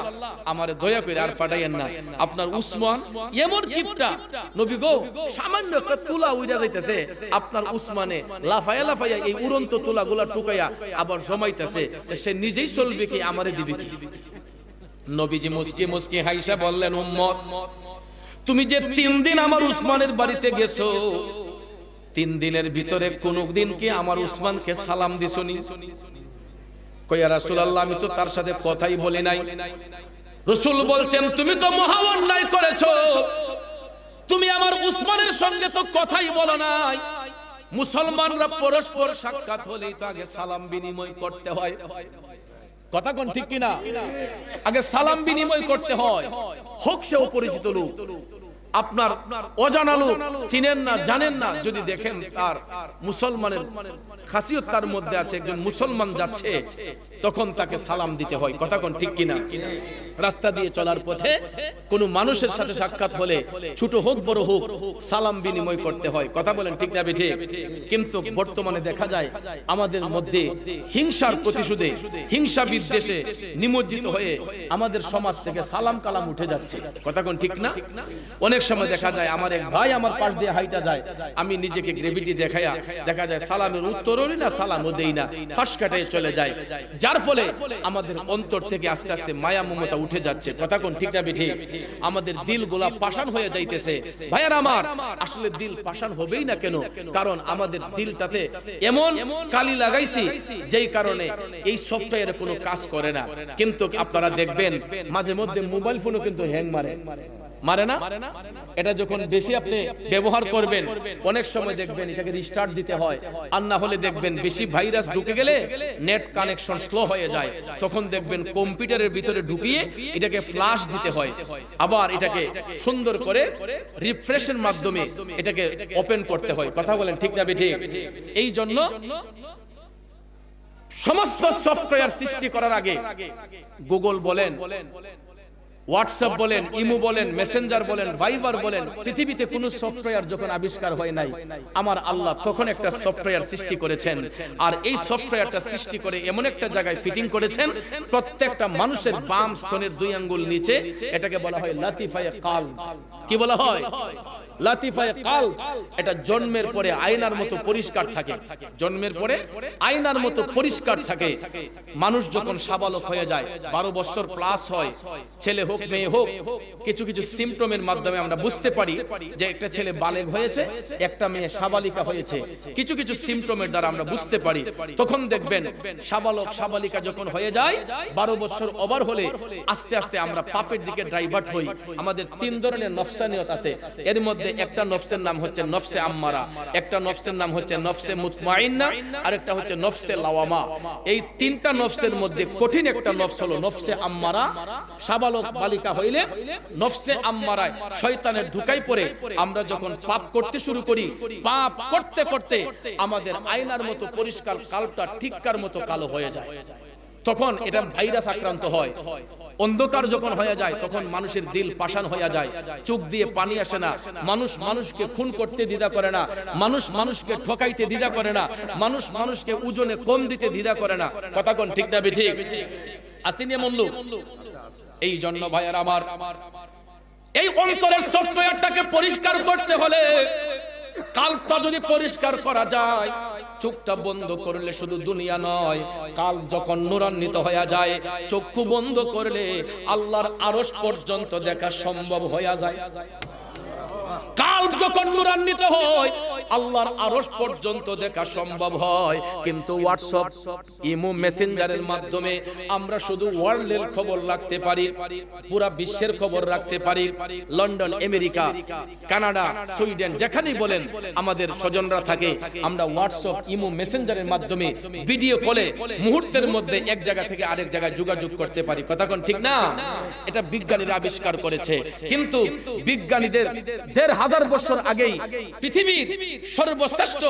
Speaker 1: আমারে দয়া করে আর পাঠাইয়েন না, আপনার উসমান এমন কিপটা, নবী গো সামান্য একটা তুলা উইরা যাইতেছে, আপনার উসমানে লাফায়া লাফায়া এই উড়ন্ত তুলাগুলা টুকাইয়া আবার জমাইতেছে, সে নিজেই চলবে কি আমারে দিবে কি? নবীজি মুস্কি মুস্কি হাইসা বললেন উম্মত তুমি যে 3 দিন আমার উসমানের বাড়িতে গেছো, 3 দিনের ভিতরে কোনদিন কি আমার উসমানকে সালাম দিছনি? কয় ইয়া রাসূলুল্লাহ আমি তো তার সাথে কথাই বলি নাই। রাসূল বলছেন তুমি তো মহা অন্যায় করেছো, তুমি আমার উসমানের সঙ্গে তো কথাই বলো নাই। মুসলমানরা পরস্পর সাক্ষাৎ হলেই তো আগে সালাম বিনিময় করতে হয়, কথা কোন ঠিক কিনা? আগে সালাম বিনিময় করতে হয়, হোক সে অপরিচিত লোক, আপনার অজানা লোক, চিনেন না জানেন না, যদি দেখেন তার মুসলমানের খাসিয়ত তার মধ্যে আছে, একজন মুসলমান যাচ্ছে, তখন তাকে সালাম দিতে হয়, কথা কোন ঠিক কিনা? রাস্তা দিয়ে চলার পথে কোন মানুষের সাথে সাক্ষাৎ হলে ছোট হোক বড় হোক সালাম বিনিময় করতে হয়, কথা বলেন ঠিক না বেঠিক? কিন্তু বর্তমানে দেখা যায় আমাদের মধ্যে হিংসার প্রতিশোধে, হিংসা বিদ্বেষে নিমজ্জিত হয়ে আমাদের সমাজ থেকে সালাম কালাম উঠে যাচ্ছে, কথা কোন ঠিক না? অনেক সময় দেখা যায় আমার এক ভাই আমার পাশ দিয়ে হাইটা যায়, আমি নিজেকে গ্রেভিটি দেখায়া দেখা যায় সালামের উত্তরও না সালামও দেই না, ফাঁস কাটায় চলে যায়, যার ফলে আমাদের অন্তর থেকে আস্তে আস্তে মায়া মমতা উঠে যাচ্ছে, কথা কোন ঠিক না বেঠিক? আমাদের দিলগুলা পাষাণ হয়ে যাইতেছে। ভাইয়ার আমার, আসলে দিল পাষাণ হবেই না কেন? কারণ আমাদের দিলটাতে এমন কালি লাগাইছি যেই কারণে এই সফটওয়্যারে কোনো কাজ করে না। কিন্তু আপনারা দেখবেন মাঝে মধ্যে মোবাইল ফোনও কিন্তু হ্যাং মারে, মারে না? এটা যখন বেশি আপনি ব্যবহার করবেন অনেক সময় দেখবেন এটাকে রিস্টার্ট দিতে হয়, আর না হলে দেখবেন বেশি ভাইরাস ঢুকে গেলে নেট কানেকশন স্লো হয়ে যায়, তখন দেখবেন কম্পিউটারের ভিতরে ঢুকিয়ে এটাকে ফ্ল্যাশ দিতে হয়, আবার এটাকে সুন্দর করে রিফ্রেশের মাধ্যমে এটাকে ওপেন করতে হয়, কথা বলেন ঠিক না বেঠিক? এই জন্য সমস্ত সফটওয়্যার সৃষ্টি করার আগে গুগল বলেন, হোয়াটসঅ্যাপ বলেন, ইমো বলেন, মেসেঞ্জার বলেন, ভাইবার বলেন, পৃথিবীতে কোন সফটওয়্যার যখন আবিষ্কার হয় নাই, আমার আল্লাহ তখন একটা সফটওয়্যার সৃষ্টি করেছেন, আর এই সফটওয়্যারটা সৃষ্টি করে এমন একটা জায়গায় ফিটিং করেছেন প্রত্যেকটা মানুষের বাম স্তনের 2 আঙ্গুল নিচে, এটাকে বলা হয় লাতিফায়ে কালব। কি বলা হয়? লাতিফায়ে কালব। এটা জন্মের পরে আয়নার মতো পরিষ্কার থাকে, জন্মের পরে আয়নার মতো পরিষ্কার থাকে। মানুষ যখন সাবালক হয়ে যায়, 12 বছর প্লাস হয়, ছেলে হোক মেয়ে হোক, কিছু কিছু সিম্পটমের মাধ্যমে আমরা বুঝতে পারি যে একটা ছেলে বালেগ হয়েছে, একটা মেয়ে সাবালিকা হয়েছে, কিছু কিছু সিম্পটমের দ্বারা আমরা বুঝতে পারি। তখন দেখবেন সাবালক সাবালিকা যখন হয়ে যায়, 12 বছর ওভার হলে আস্তে আস্তে আমরা পাপের দিকে ডাইভার্ট হই। আমাদের 3 ধরনের নফসানিয়ত আছে, এর মধ্যে একটা নফসের নাম হচ্ছে নফসে আম্মারা, একটা নফসের নাম হচ্ছে নফসে মুতমাইন্না, আর একটা হচ্ছে নফসে লাওয়ামা। এই 3টা নফসের মধ্যে কঠিন একটা নফস হলো নফসে আম্মারা। সাবালক বালিকা হইলে নফসে আম্মারায় শয়তানের ধোঁকায় পড়ে আমরা যখন পাপ করতে শুরু করি, পাপ করতে করতে আমাদের আয়নার মতো পরিষ্কার কালটা ঠিককার মতো কালো হয়ে যায়, তখন এটা ভাইরাস আক্রান্ত হয়। অন্ধকার যখন হয়ে যায় তখন মানুষের দিল পাষাণ হয়ে যায়, চোখ দিয়ে পানি আসে না, মানুষ মানুষকে খুন করতে দ্বিধা করে না, মানুষ মানুষকে ঠকাইতে দ্বিধা করে না, মানুষ মানুষকে ওজনে কম দিতে দ্বিধা করে না, কথা কোন ঠিক না বেঠিক? আসেনি এমন লোক? এই জন্য ভাইয়ার আমার, এই অন্তরের সফটওয়্যারটাকে পরিষ্কার করতে হলে, কালটা যদি পরিষ্কার করা যায়, চোখটা বন্ধ করলে শুধু দুনিয়া নয়, কাল যখন নূরান্বিত হয়ে যায়, চক্ষু বন্ধ করলে আল্লাহর আরশ পর্যন্ত দেখা সম্ভব হয়ে যায়। কাল যখন নূরান্বিত হয়, আল্লাহর আরশ পর্যন্ত দেখা সম্ভব হয়, কিন্তু হোয়াটসঅ্যাপ, ইমো, মেসেঞ্জারের মাধ্যমে আমরা শুধু ওয়ার্ল্ডের খবর রাখতে পারি, পুরো বিশ্বের খবর রাখতে পারি। লন্ডন, আমেরিকা, কানাডা, সুইডেন, যেখানেই বলেন আমাদের স্বজনরা থাকে, আমরা হোয়াটসঅ্যাপ, ইমো, মেসেঞ্জারের মাধ্যমে ভিডিও কলে মুহূর্তের মধ্যে এক জায়গা থেকে আরেক জায়গায় যোগাযোগ করতে পারি। কথা কোন ঠিক না? এটা বিজ্ঞানীরা আবিষ্কার করেছে। কিন্তু বিজ্ঞানীদের ১৫০০ বছর আগেই পৃথিবীর সর্বশ্রেষ্ঠ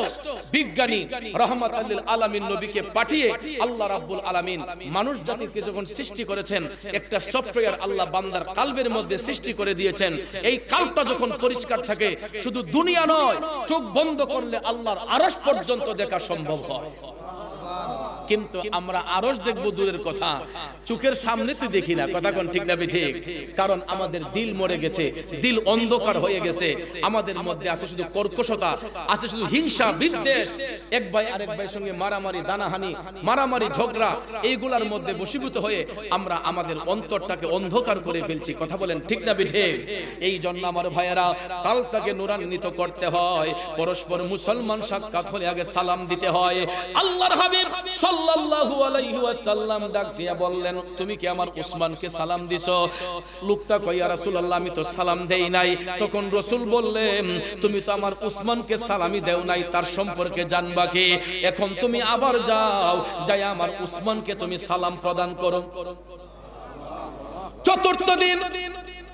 Speaker 1: বিজ্ঞানী রহমাতুল লিল আলামিন নবীকে পাঠিয়ে আল্লাহ রাব্বুল আলামিন মানুষ জাতিকে যখন সৃষ্টি করেছেন, একটা সফটওয়্যার আল্লাহ বান্দার কালবের মধ্যে সৃষ্টি করে দিয়েছেন। এই কালটা যখন পরিষ্কার থাকে, শুধু দুনিয়া নয়, চোখ বন্ধ করলে আল্লাহর আরশ পর্যন্ত দেখা সম্ভব হয়। কিন্তু আমরা আরশ দেখব দূরের কথা, চোখের সামনে তো দেখি না। কথা কোন ঠিক না ঠিক? কারণ আমাদের দিল মরে গেছে, দিল অন্ধকার হয়ে গেছে। আমাদের মধ্যে আছে শুধু কর্কশতা, আছে শুধু হিংসা, বিদ্বেষ, এক ভাই আরেক ভাইয়ের সঙ্গে মারামারি, দানাহানি, মারামারি, ঝগড়া, এইগুলার মধ্যে বশীভূত হয়ে আমরা আমাদের অন্তরটাকে অন্ধকার করে ফেলছি। কথা বলেন ঠিক না ঠিক? এই জন্য আমার ভাইয়েরা, কালটাকে নূরান্বিত করতে হয়। পরস্পর মুসলমান সাক্ষাৎ হলে আগে সালাম দিতে হয়। আল্লাহর হাবিব সাল্লাল্লাহু আলাইহি ওয়াসাল্লাম ডাক দিয়া বললেন, তুমি কি আমার উসমানকে সালাম দিছো? লোকটা কয়, ইয়া রাসূলুল্লাহ, আমি তো সালাম দেই নাই। তখন রাসূল বললেন, তুমি তো আমার উসমানকে সালামই দেও নাই, তার সম্পর্কে জানবা কি? এখন তুমি আবার যাও, যাই আমার উসমানকে তুমি সালাম প্রদান করো। চতুর্থ দিন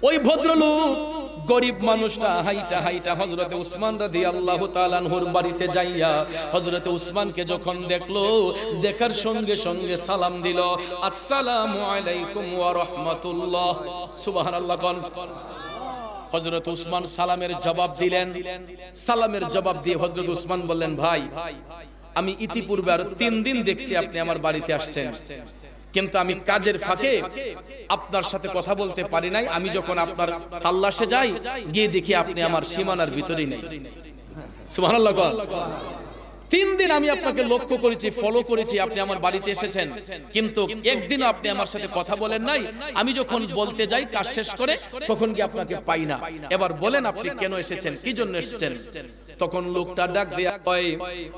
Speaker 1: ওই ভদ্রলোক গরিব মানুষটা হাইটা হাইটা হযরতে উসমান রাদিয়াল্লাহু তাআলা আনহুর বাড়িতে যাইয়া হযরতে উসমানকে যখন দেখলো, দেখার সঙ্গে সঙ্গে সালাম দিল, আসসালামু আলাইকুম ওয়া রাহমাতুল্লাহ। সুবহানাল্লাহ। কোন হযরত উসমান সালামের জবাব দিলেন। সালামের জবাব দিয়ে হযরত উসমান বললেন, ভাই, আমি ইতিপূর্বে আর 3 দিন দেখছি আপনি আমার বাড়িতে আসছেন, কিন্তু আমি কাজের ফাঁকে আপনার সাথে কথা বলতে পারি নাই। আমি যখন আপনার তাল্লাশে যাই, গিয়ে দেখি আপনি আমার সীমানার ভিতরেই নেই। সুবহানাল্লাহ। 3 দিন আমি আপনাকে লক্ষ্য করেছি, ফলো করেছি, আপনি আমার বাড়িতে এসেছেন, কিন্তু একদিনও আপনি আমার সাথে কথা বলেন নাই। আমি যখন বলতে যাই কাজ শেষ করে, তখন কি আপনাকে পাই না। এবার বলেন আপনি কেন এসেছেন, কি জন্য এসেছেন? তখন লোকটা ডাক দিয়া কয়,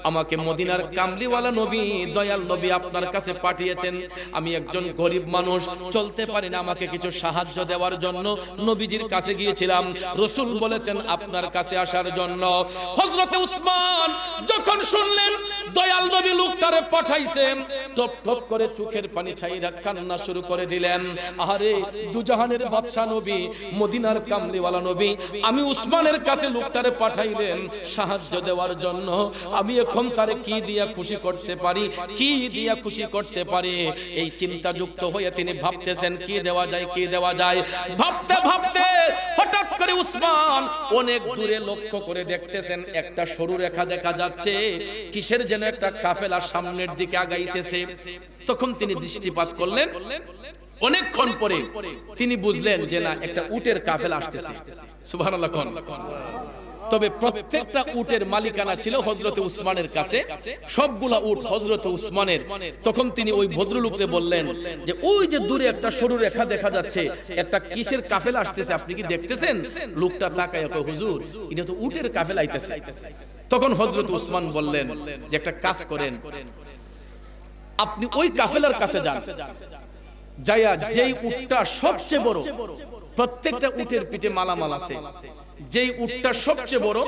Speaker 1: আমাকে মদিনার কামলিওয়ালা নবী, দয়াল নবী আপনার কাছে পাঠিয়েছেন। আমি একজন গরিব মানুষ, চলতে পারি না, আমাকে কিছু সাহায্য দেওয়ার জন্য নবীজির কাছে গিয়েছিলাম। রাসূল বলেছেন আপনার কাছে আসার জন্য। হযরতে উসমান যখন শুনলেন দয়াল নবী লোকটারে পাঠাইছেন, টপ টপ করে চোখের পানি ছাইরা কান্না শুরু করে দিলেন। আরে দুজাহানের বাদশা নবী, মদিনার কামলিওয়ালা নবী, আমি উসমানের কাছে লোকটারে পাঠাইলেন সাহায্য দেওয়ার জন্য। আমি এখন তারে কি দিয়া খুশি করতে পারি, কি দিয়া খুশি করতে পারি, এই চিন্তা যুক্ত হয়ে তিনি ভাবতেছেন কি দেওয়া যায়, কি দেওয়া যায়। ভাবতে ভাবতে হঠাৎ করে উসমান অনেক দূরে লক্ষ্য করে দেখতেছেন একটা সরু রেখা দেখা যাচ্ছে, কিসের যেন একটা কাফেলা সামনের দিকে আগাইতেছে। তখন তিনি দৃষ্টিপাত করলেন। অনেকক্ষণ পরে তিনি বুঝলেন যে না, একটা উটের কাফেলা আসতেছে। সুবহানাল্লাহ। তবে প্রত্যেকটা উটের মালিকানা ছিল হযরতে উসমানের কাছে, সবগুলা উট হযরতে উসমানের। তখন তিনি ওই ভদ্রলোককে বললেন যে ওই যে দূরে একটা সরু রেখা দেখা যাচ্ছে, একটা কিসের কাফেলা আসতেছে, আপনি কি দেখতেছেন? লোকটা তাকায় কয়, হুজুর, এটা তো উটের কাফেলা আইতেছে। তখন হযরত উসমান বললেন যে একটা কাজ করেন, আপনি ওই কাফেলার কাছে যান, যাইয়া যেই উটটা সবচেয়ে বড়, প্রত্যেকটা উটের পিঠে মালামাল আছে, যেই উটটা সবচেয়ে বড়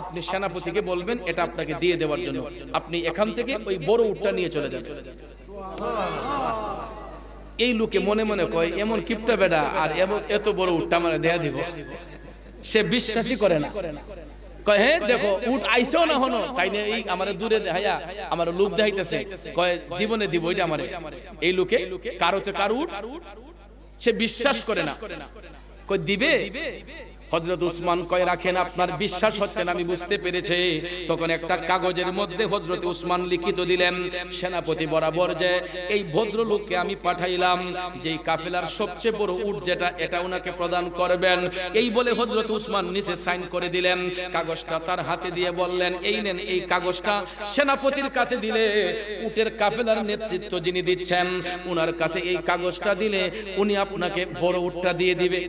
Speaker 1: আপনি সেনাপতিকে বলবেন এটা আপনাকে দিয়ে দেওয়ার জন্য। আপনি এখান থেকে ওই বড় উটটা নিয়ে চলে যান। এই লোকে মনে মনে কয়, এমন কিপটা বেডা, আর এত বড় উটটা আমার দেয়া দিব। সে বিশ্বাসই করে না। কয়, হ্যাঁ দেখো উট আইসেও না হনো, তাই না এই আমার দূরে দেখাইয়া আমার লোক দেখাইতেছে, কয় জীবনে দিব এটা আমারে। এই লোকে কারোতে কার উট, সে বিশ্বাস করে না। কয় দিবে? হযরত উসমান কয়, রাখেন, আপনার বিশ্বাস হচ্ছে না, আমি বুঝতে পেরেছি। তখন একটা কাগজের মধ্যে হযরত উসমান লিখিত দিলেন, সেনাপতি বরাবর যে এই ভদ্রলোককে আমি পাঠাইলাম, যেই কাফেলার সবচেয়ে বড় উট যেটা, এটা উনাকে প্রদান করবেন। এই বলে হযরত উসমান নিচে সাইন করে দিলেন। কাগজটা তার হাতে দিয়ে বললেন, এই নেন, এই কাগজটা সেনাপতির কাছে দিলে, উটের কাফেলার নেতৃত্ব যিনি দিচ্ছেন উনার কাছে এই কাগজটা দিলে উনি আপনাকে বড় উটটা দিয়ে দিবে।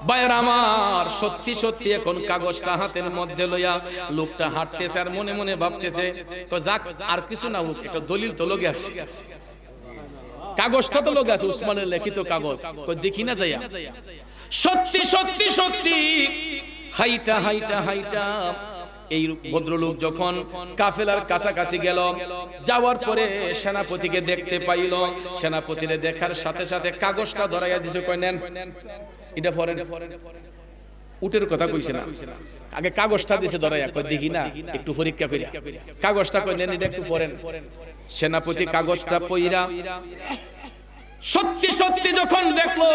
Speaker 1: ভাইয়ের আমার, সত্যি সত্যি এখন কাগজটা হাতের মধ্যে লইয়া লোকটা হাঁটতেছে আর মনে মনে ভাবতেছে তো যাক আর কিছু না হোক, একটা দলিল তো লগে আছে, কাগজটা তো লগে আছে, উসমানের লিখিত কাগজ, কই দেখি না যাইয়া। সত্যি সত্যি সত্যি হাইটা হাইটা হাইটা এই ভদ্রলোক যখন কাফেলার কাছাকাছি গেল, যাওয়ার পরে সেনাপতিকে দেখতে পাইল। সেনাপতিরে দেখার সাথে সাথে কাগজটা ধরাইয়া দিছে, কয় নেন এটা পড়েন। উটের কথা কইছে না, আগে কাগজটা দিছে ধরাইয়া, কয় দেখি না একটু পরীক্ষা করি, কাগজটা কয় নেন এটা একটু পড়েন। সেনাপতি কাগজটা পইরা সত্যি সত্যি যখন দেখলো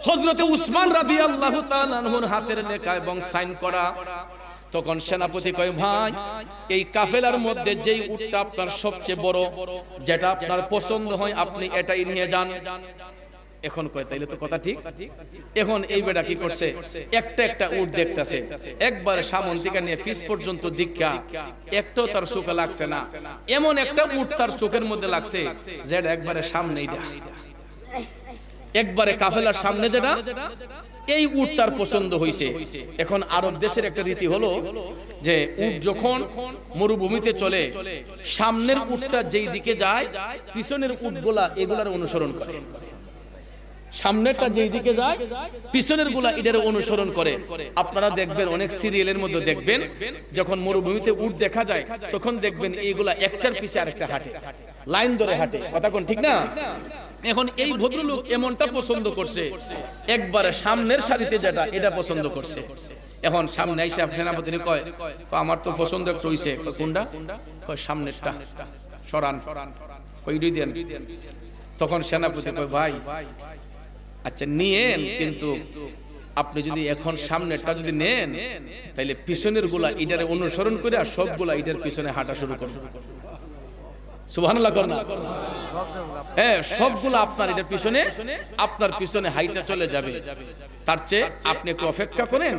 Speaker 1: হযরতে উসমান রাদিয়াল্লাহু তাআলা আনহুর হাতের লেখা এবং সাইন করা, তখন সেনাপতি কয় ভাই এই কাফেলার মধ্যে যেই উটটা আপনার সবচেয়ে বড়, যেটা আপনার পছন্দ হয় আপনি এটাই নিয়ে যান। এখন কয় তাইলে তো কথা ঠিক। এখন এই বেটা কি করছে, একটা একটা উট দেখতেছে, একবারে সামন থেকে নিয়ে ফিস পর্যন্ত দীক্ষা, একটাও তার চোখে লাগছে না। এমন একটা উট তার চোখের মধ্যে লাগছে যেটা একবারে সামনে, একবারে কাফেলার সামনে যেটা, এই উট তার পছন্দ হইছে। এখন আরব দেশের একটা রীতি হলো যে উট যখন মরুভূমিতে চলে, সামনের উটটা যেই দিকে যায় পিছনের উটগুলা এগুলার অনুসরণ করে, সামনেরটা যেই দিকে যায় পিছনের গুলা এটার অনুসরণ করে। আপনারা দেখবেন অনেক সিরিয়ালের মধ্যে দেখবেন যখন মরুভূমিতে উট দেখা যায় তখন দেখবেন এইগুলা একটার পিছে আরেকটা হাঁটে, লাইন ধরে হাঁটে, কথা কোন ঠিক না? এখন এই ভদ্রলোক এমনটা পছন্দ করছে, একবারে সামনের সারিতে যেটা এটা পছন্দ করছে। এখন সামনে এসে সেনাপতি কয় আমার তো পছন্দ একটু হইছে, কোনটা? কয় সামনেরটা, সরান, কই দুই দেন। তখন সেনাপতি কয় ভাই আচ্ছা নিয়েন, কিন্তু আপনি যদি এখন সামনেরটা যদি নেন তাহলে পিছনের গুলা এটার অনুসরণ করে আর সবগুলা এটার পিছনে হাঁটা শুরু করবে। সুবহানাল্লাহ কর না? হ্যাঁ, সবগুলা আপনার এটার পিছনে, আপনার পিছনে হাইটা চলে যাবে। তার চেয়ে আপনি একটু অপেক্ষা করেন,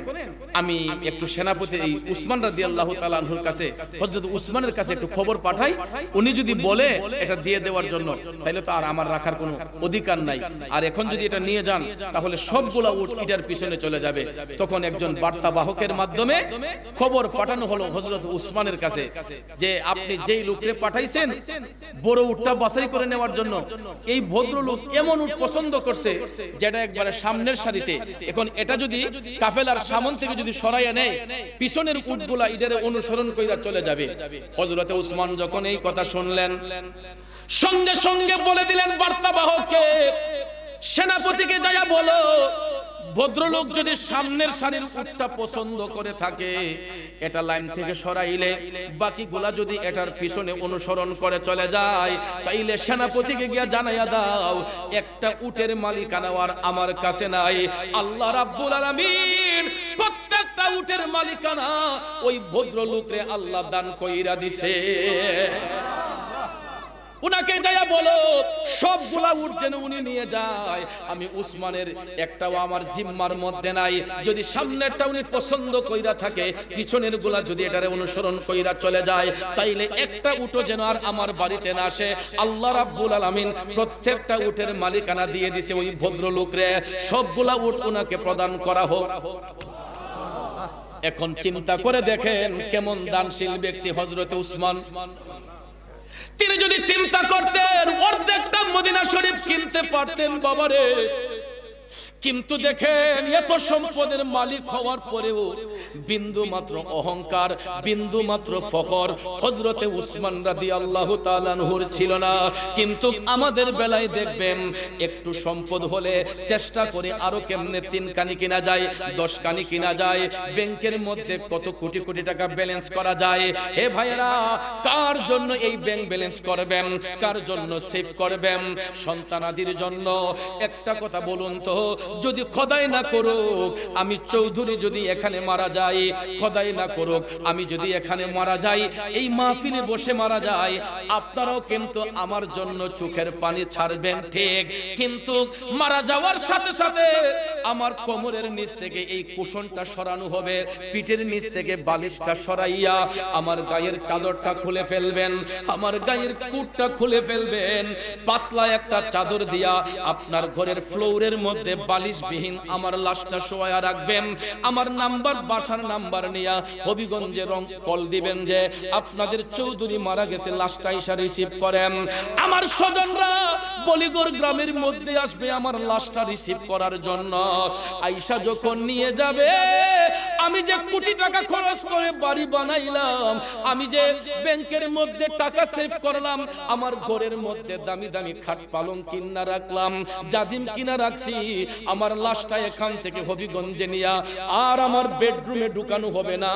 Speaker 1: আমি একটু সেনাপতি এই উসমান রাদিয়াল্লাহু তাআলা আনহুর কাছে, হযরত উসমানের কাছে একটু খবর পাঠাই, উনি যদি বলে এটা দিয়ে দেওয়ার জন্য তাহলে তো আর আমার রাখার কোনো অধিকার নাই। আর এখন যদি এটা নিয়ে যান তাহলে সবগুলা উট এটার পিছনে চলে যাবে। তখন একজন বার্তাবাহকের মাধ্যমে খবর পাঠানো হলো হযরত উসমানের কাছে যে আপনি যেই লোককে পাঠাইছেন বড় উটটা বাছাই করে নেওয়ার জন্য, এই ভদ্রলোক এমন উট পছন্দ করছে যেটা একবারে সামনের সারিতে। এখন এটা যদি কাফেলার সামন থেকে যদি সরাইয়া নেয় পিছনের উটগুলা এটার অনুসরণ কইরা চলে যাবে। হযরতে উসমান যখন এই কথা শুনলেন সঙ্গে সঙ্গে বলে দিলেন বার্তাবাহককে, সেনাপতিকে যাইয়া বলো ভদ্রলোক যদি সামনের সারির উটটা পছন্দ করে থাকে এটা লাইন থেকে সরাইলে বাকিগুলা যদি এটার পিছনে অনুসরণ করে চলে যায় তাইলে সেনাপতিকে গিয়া জানাইয়া দাও একটা উটের মালিকানা আর আমার কাছে নাই, আল্লাহ রাব্বুল আলামিন প্রত্যেকটা উটের মালিকানা ওই ভদ্রলোকরে আল্লাহ দান কইরা দিছে। উনাকে যাইয়া বলো সবগুলা উট যেন উনি নিয়ে যায়, আমি উসমানের একটাও আমার জিম্মার মধ্যে নাই। যদি সামনেরটা উনি পছন্দ কইরা থাকে পিছনের গুলা যদি এটারে অনুসরণ কইরা চলে যায় তাইলে একটা উটও যেন আর আমার বাড়িতে না আসে। আল্লাহ রাব্বুল আলামিন প্রত্যেকটা উটের মালিকানা দিয়ে দিছে ওই ভদ্রলোকরে, সবগুলা উট উনাকে প্রদান করা হোক। এখন চিন্তা করে দেখেন কেমন দানশীল ব্যক্তি হযরতে উসমান। তিনি যদি চিন্তা করতেন অর্ধেকটা মদিনা শরীফ কিনতে পারতেন বাবারে, কিন্তু দেখেন এত সম্পদের মালিক হওয়ার পরেও বিন্দু মাত্র অহংকার, বিন্দু মাত্র ফখর হযরতে উসমান রাদিয়াল্লাহু তাআলা আনহুর ছিল না। কিন্তু আমাদের বেলায় দেখবেন একটু সম্পদ হলে চেষ্টা করে আরো কেমনে 3 কানি কিনা যায়, 10 কানি কিনা যায়, ব্যাংকের মধ্যে কত কোটি কোটি টাকা ব্যালেন্স করা যায়। হে ভাইরা, কার জন্য এই ব্যাংক ব্যালেন্স করবেন, কার জন্য সেভ করবেন? সন্তানাদির জন্য। একটা কথা বলুন তো, যদি খোদাই না করুক আমি চৌধুরী যদি এখানে মারা যাই, খোদাই না করুক আমি যদি এখানে মারা যাই, এই মাহফিলে বসে মারা যাই, আপনারাও কিন্তু আমার জন্য চোখের পানি ছাড়বেন ঠিক, কিন্তু মারা যাওয়ার সাথে সাথে আমার কোমরের নিচ থেকে এই কুশনটা সরানো হবে, পিঠের নিচ থেকে বালিশটা সরাইয়া আমার গায়ের চাদরটা খুলে ফেলবেন, আমার গায়ের কুটটা খুলে ফেলবেন, পাতলা একটা চাদর দিয়া আপনার ঘরের ফ্লোরের মধ্যে মধ্যে বালিশবিহীন আমার লাশটা শোয়া রাখবেন। আমার নাম্বার, বাসার নাম্বার নিয়া হবিগঞ্জে কল দিবেন যে আপনাদের চৌধুরী মারা গেছে, লাশটা এসে রিসিভ করেন। আমার স্বজনরা বলিগড় গ্রামের মধ্যে আসবে আমার লাশটা রিসিভ করার জন্য। আইসা যখন নিয়ে যাবে, আমি যে কোটি টাকা খরচ করে বাড়ি বানাইলাম, আমি যে ব্যাংকের মধ্যে টাকা সেভ করলাম, আমার ঘরের মধ্যে দামি দামি খাট পালং কিনা রাখলাম, জাজিম কিনা রাখছি, আমার লাশটা এখান থেকে হবিগঞ্জে নিয়া আর আমার বেডরুমে ঢুকানো হবে না,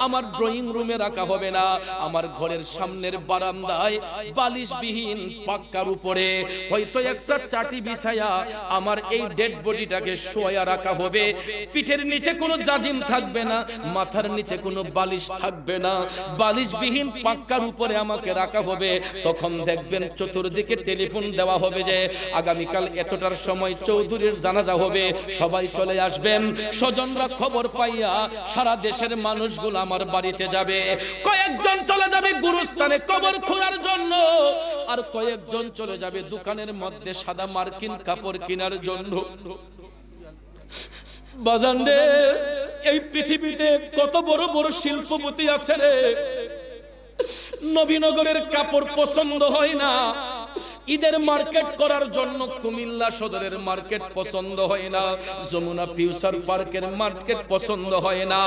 Speaker 1: আমার ড্রয়িং রুমে রাখা হবে না, আমার ঘরের সামনের বারান্দায় বালিশবিহীন পাক্কার উপরে হয়তো একটা চাটি বিছায়া আমার এই ডেড বডিটাকে শোয়া রাখা হবে। পিঠের নিচে কোনো জাজিম থাকবে না, মাথার নিচে কোনো বালিশ থাকবে না, বালিশবিহীন পাক্কার উপরে আমাকে রাখা হবে। তখন দেখবেন চতুর্দিকে টেলিফোন দেওয়া হবে যে আগামীকাল এতটার সময় চৌধুরীর জানাজা হবে, সবাই চলে আসবেন। স্বজনরা খবর পাইয়া সারা দেশের মানুষগুলো আমার বাড়িতে যাবে। কয়েকজন চলে যাবে গুরুস্থানে কবর খোঁড়ার জন্য, আর কয়েকজন চলে যাবে দোকানের মধ্যে সাদা মার্কিন কাপড় কেনার জন্য। বাজান রে, এই পৃথিবীতে কত বড় বড় শিল্পপতি আছে রে, নবীনগরের কাপড় পছন্দ হয় না, ঈদের মার্কেট করার জন্য কুমিল্লা সদরের মার্কেট পছন্দ হয় না, যমুনা ফিউচার পার্কের মার্কেট পছন্দ হয় না।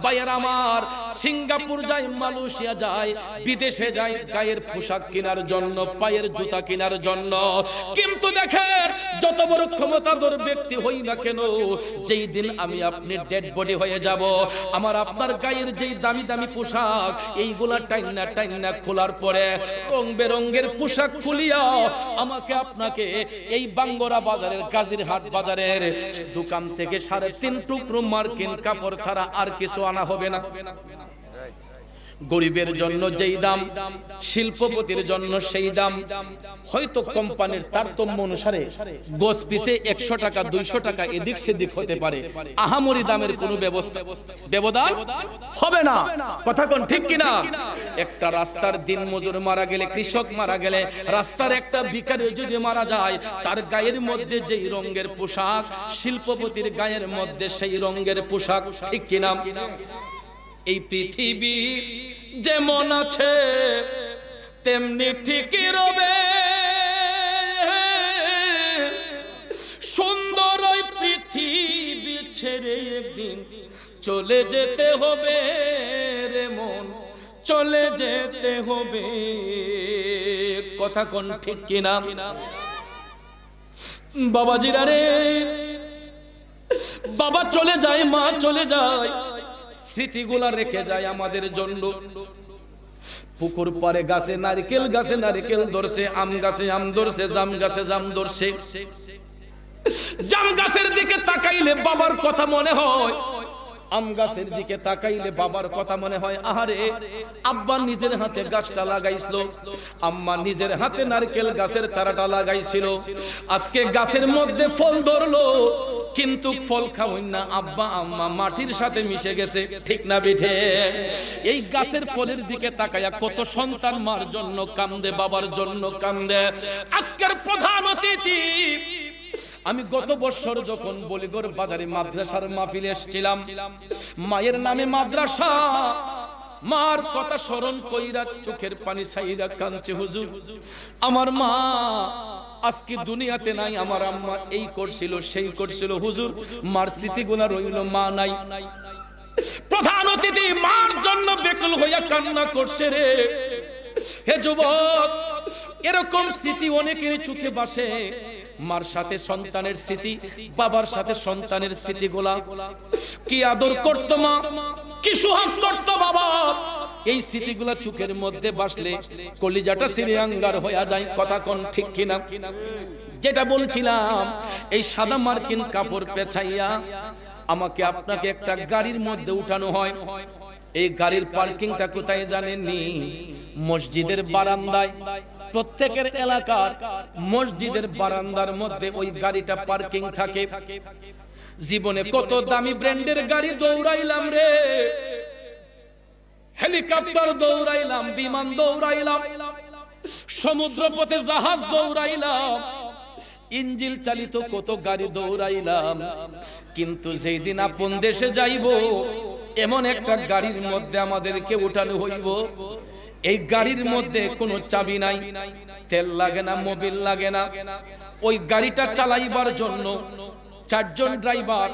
Speaker 1: ভাইয়ের আমার, সিঙ্গাপুর যায়, মালয়েশিয়া যায়, বিদেশে যায় গায়ের পোশাক কেনার জন্য, পায়ের জুতা কেনার জন্য। কিন্তু দেখেন, যত বড় ক্ষমতাধর ব্যক্তি হই না কেন, যেই দিন আমি আপনি ডেড বডি হয়ে যাব, আমার আপনার গায়ের যেই দামি দামি পোশাক, এইগুলা টাইনা টাইনা খোলার পরে রং বেরঙ্গের পোশাক খুলিয়া আমাকে আপনাকে এই বাঙ্গরা বাজারের, গাজীরহাট বাজারের দোকান থেকে 3.5 টুকরো মার্কিন কাপড় ছাড়া আর কিছু আনা হবে না। গরিবের জন্য যেই দাম, শিল্পপতির জন্য সেই দাম। হয়তো কোম্পানির তারতম্য অনুসারে গজ পিছে 100 টাকা 200 টাকা এদিক সেদিক হতে পারে, আহামরি দামের কোনো ব্যবধান হবে না। কথা কোন ঠিক কিনা? একটা রাস্তার দিন মজুর মারা গেলে, কৃষক মারা গেলে, রাস্তার একটা ভিখারি যদি মারা যায়, তার গায়ের মধ্যে যেই রঙের পোশাক, শিল্পপতির গায়ের মধ্যে সেই রঙের পোশাক, ঠিক কিনা? এই পৃথিবী যেমন আছে তেমনি ঠিকই রবে, সুন্দর ওই পৃথিবী ছেড়ে একদিন চলে যেতে হবে রে মন, চলে যেতে হবে। কথা কোন ঠিক কিনা? বাবাজিরা রে, বাবা চলে যায়, মা চলে যায়, স্মৃতিগুলা রেখে যায় আমাদের জন্য। পুকুর পাড়ে গাছে নারকেল, গাছে নারকেল ধরছে, আম গাছে আম ধরছে, জাম গাছে জাম ধরছে। জাম গাছের দিকে তাকাইলে বাবার কথা মনে হয়, আম গাছের দিকে তাকাইলে বাবার কথা মনে হয়। আহারে, আব্বা নিজের হাতে গাছটা লাগাইছিল, আম্মা নিজের হাতে নারকেল গাছের চারাটা লাগাইছিল। আজকে গাছের মধ্যে ফল ধরলো, কিন্তু ফল খাওয়াই না, আব্বা আম্মা মাটির সাথে মিশে গেছে, ঠিক না বিঠে? এই গাছের ফলের দিকে তাকায়া কত সন্তান মার জন্য কান্দে, বাবার জন্য কান্দে। আজকের প্রধান অতিথি, আমি গত বছর যখন বলিগড় বাজারে মাদ্রাসার মাহফিলে এসেছিলাম, মায়ের নামে মাদ্রাসা, মার কথা স্মরণ কইরা চোখের পানি ছাইরা কাঁদছে, হুজুর আমার মা আজকে দুনিয়াতে নাই, আমার আম্মা এই করছিল সেই করছিল, হুজুর মার স্মৃতিগুলো রইল, মা নাই। প্রধান অতিথি মার জন্য বেকুল হইয়া কান্না করছে রে। হে যুবক, এরকম স্মৃতি অনেকের চোখে ভাসে, মার সাথে সন্তানের স্মৃতি, বাবার সাথে সন্তানের স্মৃতিগুলা। কি আদর করতো মা, কি সুহাস করতো বাবা, এই স্মৃতিগুলা চোখের মধ্যে ভাসলে কলিজাটা ছিঁড়ে আঙ্গার হয়ে যায়। কথা কোন ঠিক কিনা? যেটা বলছিলাম, এই সাদা মার্কিন কাপড় পেছাইয়া আমাকে আপনাকে একটা গাড়ির মধ্যে উঠানো হয়। এই গাড়ির পার্কিংটা কোথায় জানেননি? মসজিদের বারান্দায়। প্রত্যেকের এলাকার মসজিদের বারান্দার মধ্যে ওই গাড়িটা পার্কিং থাকে। জীবনে কত দামি ব্র্যান্ডের গাড়ি দৌড়াইলাম রে, হেলিকপ্টার দৌড়াইলাম, বিমান দৌড়াইলাম, সমুদ্র পথে জাহাজ দৌড়াইলাম, ইঞ্জিল চালিত কত গাড়ি দৌড়াইলাম, কিন্তু যেই দিন আপন দেশে যাইব এমন একটা গাড়ির মধ্যে আমাদেরকে উঠানো হইব, এই গাড়ির মধ্যে কোনো চাবি নাই, তেল লাগে না, মোবিল লাগে না। ওই গাড়িটা চালাইবার জন্য 4 জন ড্রাইভার,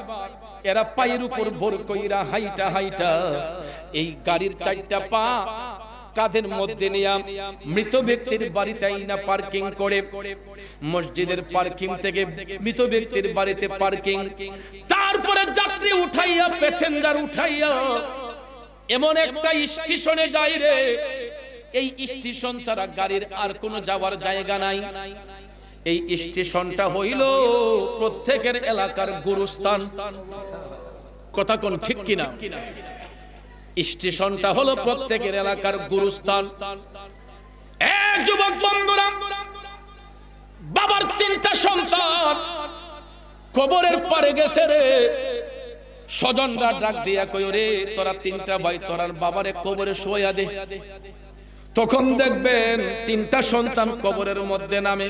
Speaker 1: এরা পায়ের উপর ভর কইরা হাইটা হাইটা এই গাড়ির 4টা পা কাঁধের মধ্যে নিয়ে মৃত ব্যক্তির বাড়িতে আইনা পার্কিং করে, মসজিদের পার্কিং থেকে মৃত ব্যক্তির বাড়িতে পার্কিং, তারপরে যাত্রী উঠাইয়া, প্যাসেঞ্জার উঠাইয়া এমন একটা স্টেশনে যাই রে, এই স্টেশন ছাড়া গাড়ির আর কোনো যাওয়ার জায়গা নাই। এই স্টেশনটা হইল প্রত্যেকের এলাকার গুরুস্থান। কথা কোন ঠিক কিনা? স্টেশনটা হলো প্রত্যেকের এলাকার গুরুস্থান। এক যুবক বন্ধুরা, বাবার 3টা সন্তান কবরের পারে গেছে রে। স্বজনরা ডাক দিয়া কই, রে তোরা 3টা ভাই তোরার বাবারে কবরে শোয়া দে। তখন দেখবেন 3টা সন্তান কবরের মধ্যে নামে।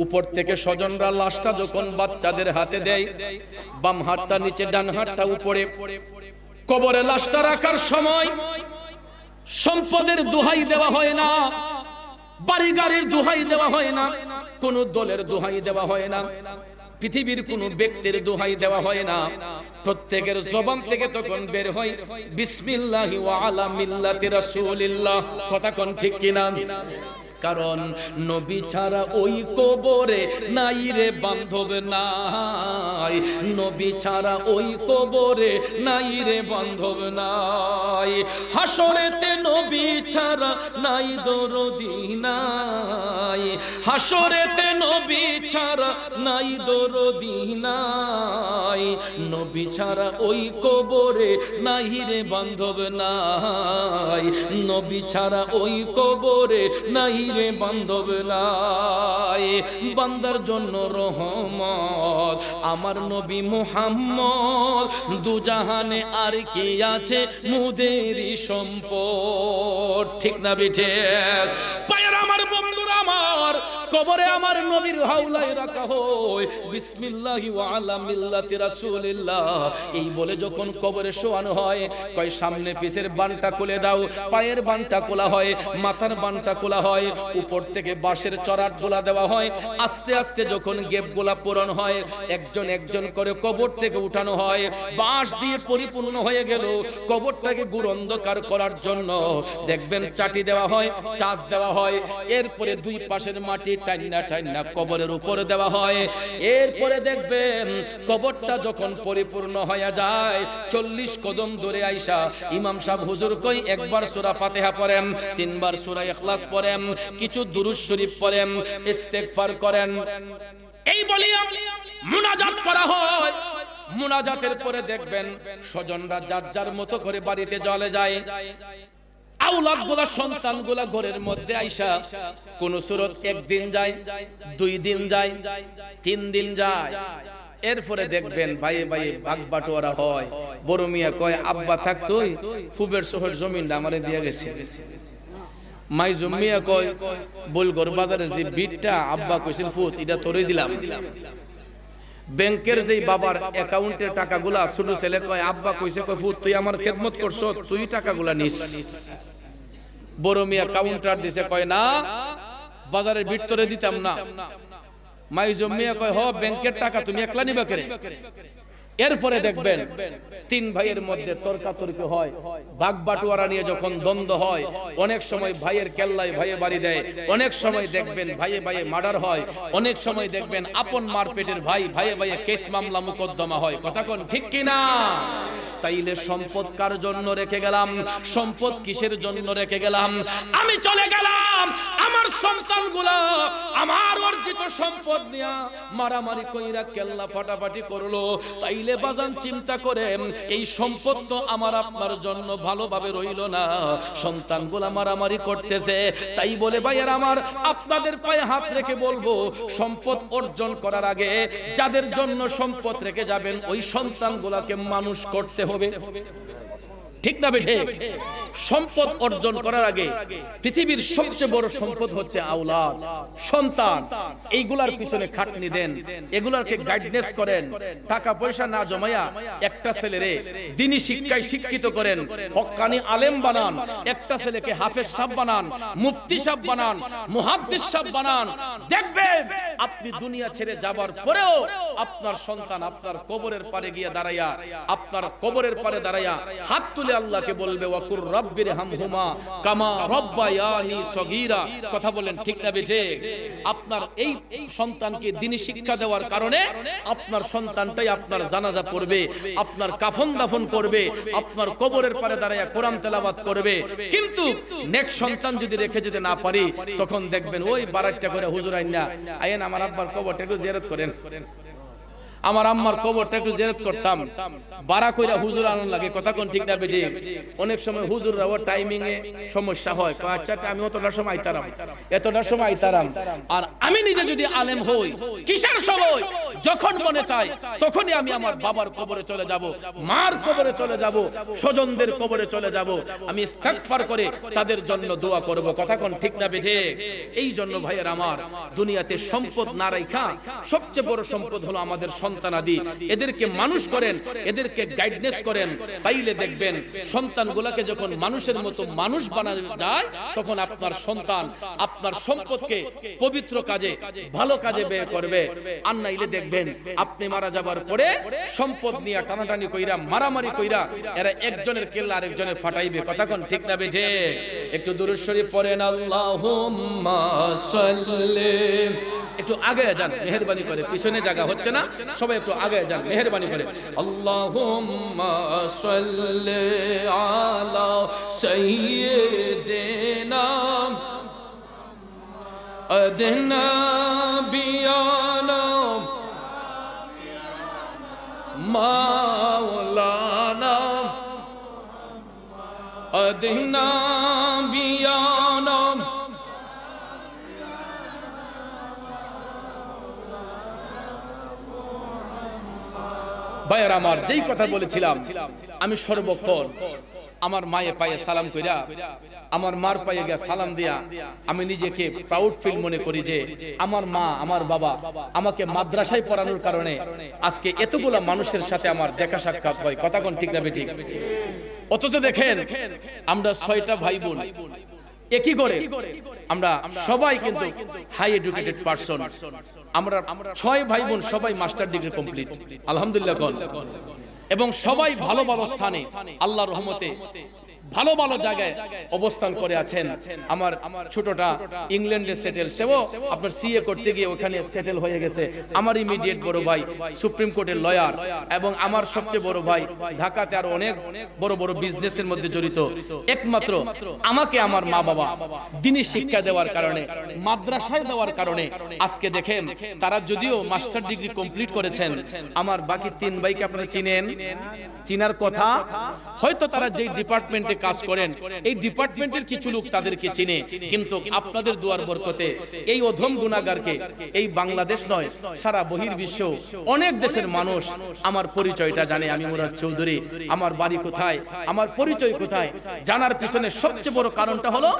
Speaker 1: উপর থেকে স্বজনরা লাশটা যখন বাচ্চাদের হাতে দেয়, বাম হাতটা নিচে, ডান হাতটা উপরে, কবরে লাশটা রাখার সময় সম্পদের দোহাই দেওয়া হয় না, বাড়ি গাড়ির দোহাই দেওয়া হয় না, কোন দলের দোহাই দেওয়া হয় না, পৃথিবীর কোন ব্যক্তির দোহাই দেওয়া হয় না। প্রত্যেকের জবান থেকে তখন বের হয় বিসমিল্লাহি ওয়া আলা মিল্লাতি রাসূলিল্লাহ। কথা কোন ঠিক কিনা? কারণ নবী ছাড়া ওই কবরে নাই রে বান্ধব নাই, নবী ছাড়া ওই কবরে নাই রে বান্ধব নাই। হাসরেতে নবী ছাড়া নাই দরদি নাই, হাসরেতে নবী ছাড়া নাই দরদি নাই, নবী ছাড়া ওই কবরে নাই রে বান্ধব নাই, নবী ছাড়া ওই কবরে নাই রে বান্ধব নাই। বান্দার জন্য রহমত আমার নবী মুহাম্মদ, দুজাহানে আর কি আছে মুদেরই সম্পদ। ঠিক না বিঠে? পায়ের আমার বন্ধুরা, আমার কবরে আমার নবীর হাওলায় রাখা হয় বিসমিল্লাহি ওয়া আলা মিল্লাতি রাসূলিল্লাহ। এই বলে যখন কবরে শোয়ানো হয়, কয় সামনে পিছের বানটা খুলে দাও। পায়ের বানটা খোলা হয়, মাথার বানটা খোলা হয়, উপর থেকে বাঁশের চড়াট গোলা দেওয়া হয়। আস্তে আস্তে যখন গেপ গোলা পূরণ হয়, একজন একজন করে কবর থেকে উঠানো হয়। বাঁশ দিয়ে পরিপূর্ণ হয়ে গেল। কবরটাকে গুড় অন্ধকার করার জন্য দেখবেন চাটি দেওয়া হয়, চাষ দেওয়া হয়। এরপরে 2 পাশের মাটি টাইনা টাইনা কবরের উপরে দেওয়া হয়। এরপরে দেখবেন কবরটা যখন পরিপূর্ণ হয়ে যায়, 40 কদম দূরে আইসা ইমাম সাহেব হুজুর কই একবার সূরা ফাতিহা পড়েন, 3 বার সূরা ইখলাস পড়েন, কিছু দুরূদ শরীফ পড়েন, ইস্তেগফার করেন। এই বলিয়া মুনাজাত করা হয়। মুনাজাতের পরে দেখবেন স্বজনরা যার যার মতো করে বাড়িতে চলে যায়। আওলাদ গুলা, সন্তান গুলা ঘরের মধ্যে আইসা কোন সুরত 1 দিন যায়, 2 দিন যায়, 3 দিন যায়। এরপরে দেখবেন ভাইয়ে ভাইয়ে ভাগ বাটোয়ারা হয়। বড় মিয়া কয় আব্বা থাকতোই ফুবের শহর জমিনটা আমারে দিয়ে গেছে। মাই জমিয়া কয় বলগর বাজারের যে বিটটা আব্বা কইছিল ফুত, এটা তোরই দিলাম। ব্যাংকের যে বাবার অ্যাকাউন্টের টাকাগুলা ছোট ছেলে কয় আব্বা কইছে কয় ফুত তুই আমার খেদমত করছ, তুই টাকাগুলা নিস। বড় মিয়া কাউন্টার দিছে, কয় না বাজারের বিট তোরে দিতাম না। মাই জমিয়া কয় হ ব্যাংকের টাকা তুমি একলা নিবা করে। এরপরে দেখবেন 3 ভাইয়ের মধ্যে তর্কাতর্কি হয়, ভাগ বাটোয়ারা নিয়ে যখন দ্বন্দ্ব হয়, অনেক সময় ভাইয়ের কেল্লায় ভাইয়ে বাড়ি দেয়, অনেক সময় দেখবেন ভাইয়ে ভাইয়ে মার্ডার হয়, অনেক সময় দেখবেন আপন মারপেটের ভাই ভাইয়ে ভাইয়ে কেস মামলা মোকদ্দমা হয়। কথা কোন ঠিক কিনা? তাইলে সম্পদ কার জন্য রেখে গেলাম? সম্পদ কিসের জন্য রেখে গেলাম? আমি চলে গেলাম, আমার সন্তানগুলো আমার অর্জিত সম্পদ নিয়ে মারামারি কইরা কেল্লা ফাটাফাটি করলো। তাইলে বাজান চিন্তা করেন, এই সম্পদ তো আমার আপনার জন্য ভালোভাবে রইল না, সন্তানগুলো মারামারি করতেছে। তাই বলে ভাইয়ের আমার, আপনাদের পায়ে হাত রেখে বলবো, সম্পদ অর্জন করার আগে যাদের জন্য সম্পদ রেখে যাবেন ওই সন্তানগুলোকে মানুষ করতে হবে। ঠিক না বেঠে?
Speaker 2: সম্পদ অর্জন করার আগে পৃথিবীর সবচেয়ে বড় সম্পদ হচ্ছে আওলাদ, সন্তান। এইগুলার পিছনে খাটনি দেন, এগুলাকে গাইডনেস করেন, টাকা পয়সা না জমায়া একটা ছেলেরে দ্বীনি শিক্ষায় শিক্ষিত করেন, হক্কানি আলেম বানান, একটা ছেলেকে হাফেজ সাহেব বানান, মুফতি সাহেব বানান, মুহাদ্দিস সাহেব বানান। দেখবেন আপনি দুনিয়া ছেড়ে যাবার পরেও আপনার সন্তান আপনার কবরের পারে গিয়ে দাঁড়াইয়া, আপনার কবরের পারে দাঁড়াইয়া হাত তুলে আল্লাহকে বলবে ওয়াকুর রাব্বির হামহুমা কামা রাব্বায়ানি সগীরা। কথা বলেন ঠিক না বেজে? আপনার এই সন্তানকে দ্বীনি শিক্ষা দেওয়ার কারণে আপনার সন্তানটাই আপনার জানাজা পড়বে, আপনার কাফন দাফন করবে, আপনার কবরের পারে দাঁড়াইয়া কোরআন তেলাওয়াত করবে। কিন্তু নেক্সট সন্তান যদি রেখে যেতে না পারি, তখন দেখবেন ওই বারাটটা করে হুজুর আইনা আইন আমার আব্বার কবরটা একটু জিয়ারত করেন, আমার আম্মার কবরটা একটু জিয়ারত করতাম, বারা কইরা হুজুর আনন লাগে। কথা কোন ঠিক না বেজে? অনেক সময় হুজুররা ও টাইমিং এ সমস্যা হয়, আচ্ছা আমি অতটার সময় আইতারাম, এতটার সময় আইতারাম। আর আমি নিজে যদি আলেম হই, কিসের সময় যখন মনে চাই তখনই আমি আমার বাবার কবরে চলে যাব, মার কবরে চলে যাব, স্বজনদের কবরে চলে যাব, আমি ইস্তিগফার করে তাদের জন্য দোয়া করব। কথা কোন ঠিক না বেজে? এই জন্য ভাইয়ের আমার, দুনিয়াতে সম্পদ না রাখা সবচেয়ে বড় সম্পদ হলো আমাদের সন্তানাদি। এদেরকে মানুষ করেন, এদেরকে গাইডনেস করেন, তাইলে দেখবেন সন্তানগুলোকে যখন মানুষের মতো মানুষ বানানো যায়, তখন আপনার সন্তান আপনার সম্পদকে পবিত্র কাজে, ভালো কাজে ব্যয় করবে। আর নাইলে দেখবেন আপনি মারা যাবার পরে সম্পদ নিয়ে টানাটানি কইরা, মারামারি কইরা এরা একজনের কেল্লা আরেকজনের ফাটাইবে। কথা কোন ঠিক না বেজে? একটু দুরূদ শরীফ পড়েন, আল্লাহুম্মা সাল্লি। একটু আগে যান মেহেরবানি করে, পিছনে জায়গা হচ্ছে না, সবাই একটু আগে যান মেহেরবানি করে। আল্লাহুম্মা সাল্লি আলা সাইয়্যিদিনা আদনা বিয়ানা মাওলানা আদনা বিয়ানা। ভাইয়ের আমার, যেই কথা বলেছিলাম, আমি সর্বক্ষণ আমার মায়ে পায়ে সালাম কইরা, আমার মার পায়ে গিয়া সালাম দিয়া আমি নিজেকে প্রাউড ফিল মনে করি যে আমার মা, আমার বাবা আমাকে মাদ্রাসায় পড়ানোর কারণে আজকে এতগুলা মানুষের সাথে আমার দেখা সাক্ষাৎ হয়। কথা কোন ঠিক না বেঠিক? অথচ দেখেন আমরা 6টা ভাই বোন, একই করে আমরা সবাই কিন্তু হাই এডুকেটেড পারসন। আমরা 6 ভাই বোন সবাই মাস্টার ডিগ্রি কমপ্লিট, আলহামদুলিল্লাহ। এবং সবাই ভালো ভালো স্থানে আল্লাহর রহমতে ভালো ভালো জায়গায় অবস্থান করে আছেন। আমার ছোটটা ইংল্যান্ডে সেটেল, সেও আপনার সিএ করতে গিয়ে ওখানে সেটেল হয়ে গেছে। আমার ইমিডিয়েট বড় ভাই সুপ্রিম কোর্টের লয়ার, এবং আমার সবচেয়ে বড় ভাই ঢাকাতে আরো অনেক বড় বড় বিজনেসের মধ্যে জড়িত। একমাত্র আমাকে আমার মা বাবা দ্বীনি শিক্ষা দেওয়ার কারণে, মাদ্রাসায় দেওয়ার কারণে আজকে দেখেন তারা যদিও মাস্টার ডিগ্রি কমপ্লিট করেছেন, আমার বাকি 3 ভাইকে আপনারা চিনেন, চিনার কথা। হয়তো তারা যে ডিপার্টমেন্টে কাজ করেন এই ডিপার্টমেন্টের কিছু লোক তাদেরকে চিনে, কিন্তু আপনাদের দুয়ার বরকতে এই অধম গুনাহগারকে এই বাংলাদেশ নয় সারা বহির্বিশ্ব অনেক দেশের মানুষ আমার পরিচয়টা জানে। আমি মুরাদ চৌধুরী, আমার বাড়ি কোথায়, আমার পরিচয় কোথায়, জানার পিছনে সবচেয়ে বড় কারণটা হলো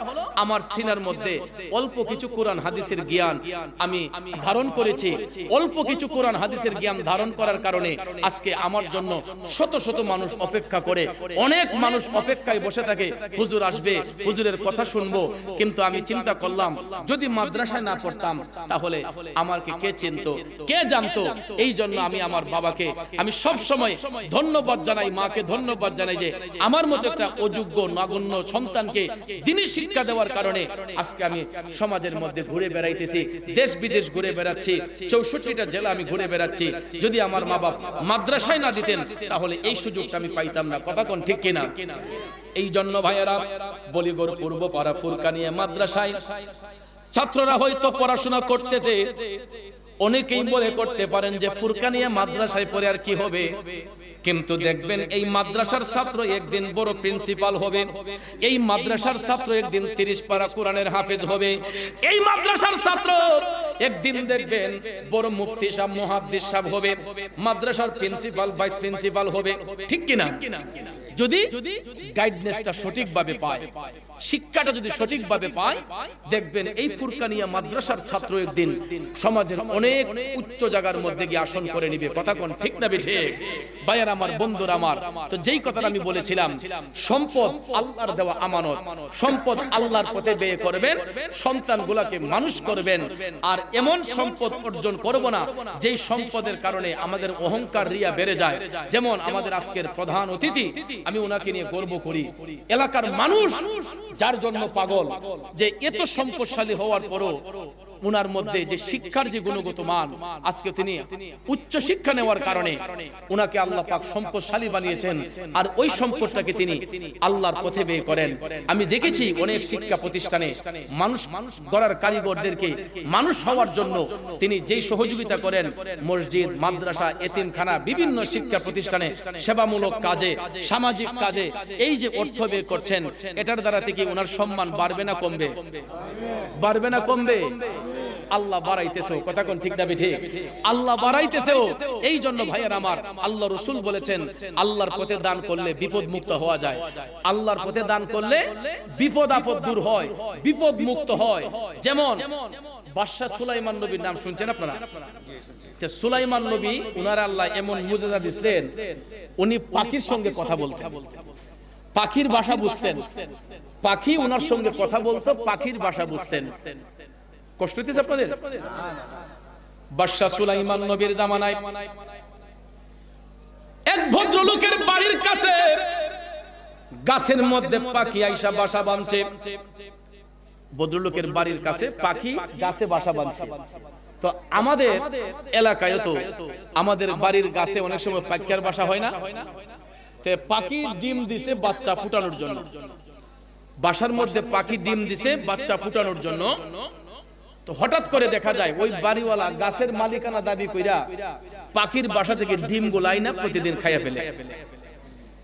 Speaker 2: আমার সিনার মধ্যে অল্প কিছু কোরআন হাদিসের জ্ঞান আমি ধারণ করেছি। অল্প কিছু কোরআন হাদিসের জ্ঞান ধারণ করার কারণে আজকে আমার জন্য শত শত মানুষ অপেক্ষা করে, অনেক মানুষ অপেক্ষায় বসে থাকে, হুজুর আসবে, হুজুরের কথা শুনবো। কিন্তু আমি চিন্তা করলাম যদি মাদ্রাসায় না পড়তাম তাহলে আমাকে কে চিনতো, কে জানতো? এই জন্য আমি আমার বাবাকে আমি সব সময় ধন্যবাদ জানাই, মাকে ধন্যবাদ জানাই যে আমার মতো একটা অযোগ্য নগণ্য সন্তানকে দ্বীনি শিক্ষা দেওয়ার কারণে আজকে আমি সমাজের মধ্যে ঘুরে বেড়াইতেছি, দেশ বিদেশ ঘুরে বেড়াচ্ছি, 64টা জেলা আমি ঘুরে বেড়াচ্ছি। যদি আমার মা বাবা মাদ্রাসায় না দিতেন তাহলে এই সুযোগটা আমি পাইতাম না। কথা কোন ঠিক কিনা? এই জন্য ভাইয়েরা বলিগড় পূর্ব পাড়া ফুরকানিয়া মাদ্রাসায় ছাত্ররা হয়তো পড়াশোনা করতেছে, অনেকেই মনে করতে পারেন যে ফুরকানিয়া মাদ্রাসায় পড়ে আর কি হবে, কিন্তু দেখবেন এই মাদ্রাসার ছাত্র একদিন বড় প্রিন্সিপাল হবে, এই মাদ্রাসার ছাত্র একদিন 30 পারা কোরআনের হাফেজ হবে, এই মাদ্রাসার ছাত্র একদিন দেখবেন বড় মুফতি সাহেব, মুহাদ্দিস সাহেব হবে, মাদ্রাসার প্রিন্সিপাল, ভাইস প্রিন্সিপাল হবে। ঠিক কিনা? যদি গাইডনেসটা সঠিকভাবে পায়, শিক্ষাটা যদি সঠিকভাবে পায়, দেখবেন এই ফুরকানিয়া মাদ্রাসার ছাত্র একদিন সমাজের অনেক উচ্চ জায়গার মধ্যে গিয়ে আসন করে নিবে। কথা কোন ঠিক না বেঠিক? ভাইয়ার আমার, বন্ধুরা আমার, তো যেই কথাটা আমি বলেছিলাম, সম্পদ আল্লাহর দেওয়া আমানত, সম্পদ আল্লাহর পথে ব্যয় করবেন, সন্তানগুলোকে মানুষ করবেন, আর এমন সম্পদ অর্জন করব না যেই সম্পদের কারণে আমাদের অহংকার রিয়া বেড়ে যায়। যেমন আমাদের আজকের প্রধান অতিথি, আমি ওনাকে নিয়ে গর্ব করি। এলাকার মানুষ যার জন্য পাগল, যে এত সম্পদশালী হওয়ার পরও উনার মধ্যে যে শিক্ষার যে গুণগত মান, আজকে তিনি উচ্চ শিক্ষা নেওয়ার কারণে উনাকে আল্লাহ পাক সম্পদশালী বানিয়েছেন, আর ওই সম্পদটাকে তিনি আল্লাহর পথে ব্যয় করেন। আমি দেখেছি অনেক শিক্ষা প্রতিষ্ঠানে মানুষ গড়ার কারিগরদেরকে মানুষ হওয়ার জন্য তিনি যেই সহযোগিতা করেন, মসজিদ, মাদ্রাসা, এতিমখানা, বিভিন্ন শিক্ষা প্রতিষ্ঠানে সেবামূলক কাজে, সামাজিক কাজে এই যে অর্থ ব্যয় করছেন, এটার দ্বারা থেকে ওনার সম্মান বাড়বে না কমবে? বাড়বে না কমবে? আল্লাহ বাড়াইতেছে। কথা কোন ঠিক না বেঠিক? আল্লাহ বাড়াইতেছে। এই জন্য ভাইয়ের আমার, আল্লাহ রাসূল বলেছেন আল্লাহর পথে দান করলে বিপদ মুক্ত হওয়া যায়। আল্লাহর পথে দান করলে বিপদ আপদ দূর হয়, বিপদ মুক্ত হয়। যেমন বাদশা সুলাইমান নবীর নাম শুনছেন আপনারা? সুলাইমান নবী, উনার আল্লাহ এমন মুজিজা দিলেন, উনি পাখির সঙ্গে কথা বলতেন, পাখির ভাষা বুঝতেন, পাখি উনার সঙ্গে কথা বলতো, পাখির ভাষা বুঝতেন। কষ্ট হইতেছে আপনাদের? বাদশা সুলাইমান নবীর জামানায় এক ভদ্রলোকের বাড়ির কাছে গাছের মধ্যে পাখি আইসা বাসা বাঁধছে। ভদ্রলোকের বাড়ির কাছে পাখি গাছে বাসা বাঁধছে। তো আমাদের এলাকায় তো আমাদের বাড়ির গাছে অনেক সময় পাখির বাসা হয় না? তে পাখি ডিম দিছে বাচ্চা ফুটানোর জন্য, বাসার মধ্যে পাখি ডিম দিছে বাচ্চা ফুটানোর জন্য। তো হঠাৎ করে দেখা যায় ওই বাড়িওয়ালা গাছের মালিকানা দাবি কইরা পাখির বাসা থেকে ডিম গুলাই না প্রতিদিন খাইয়া ফেলে।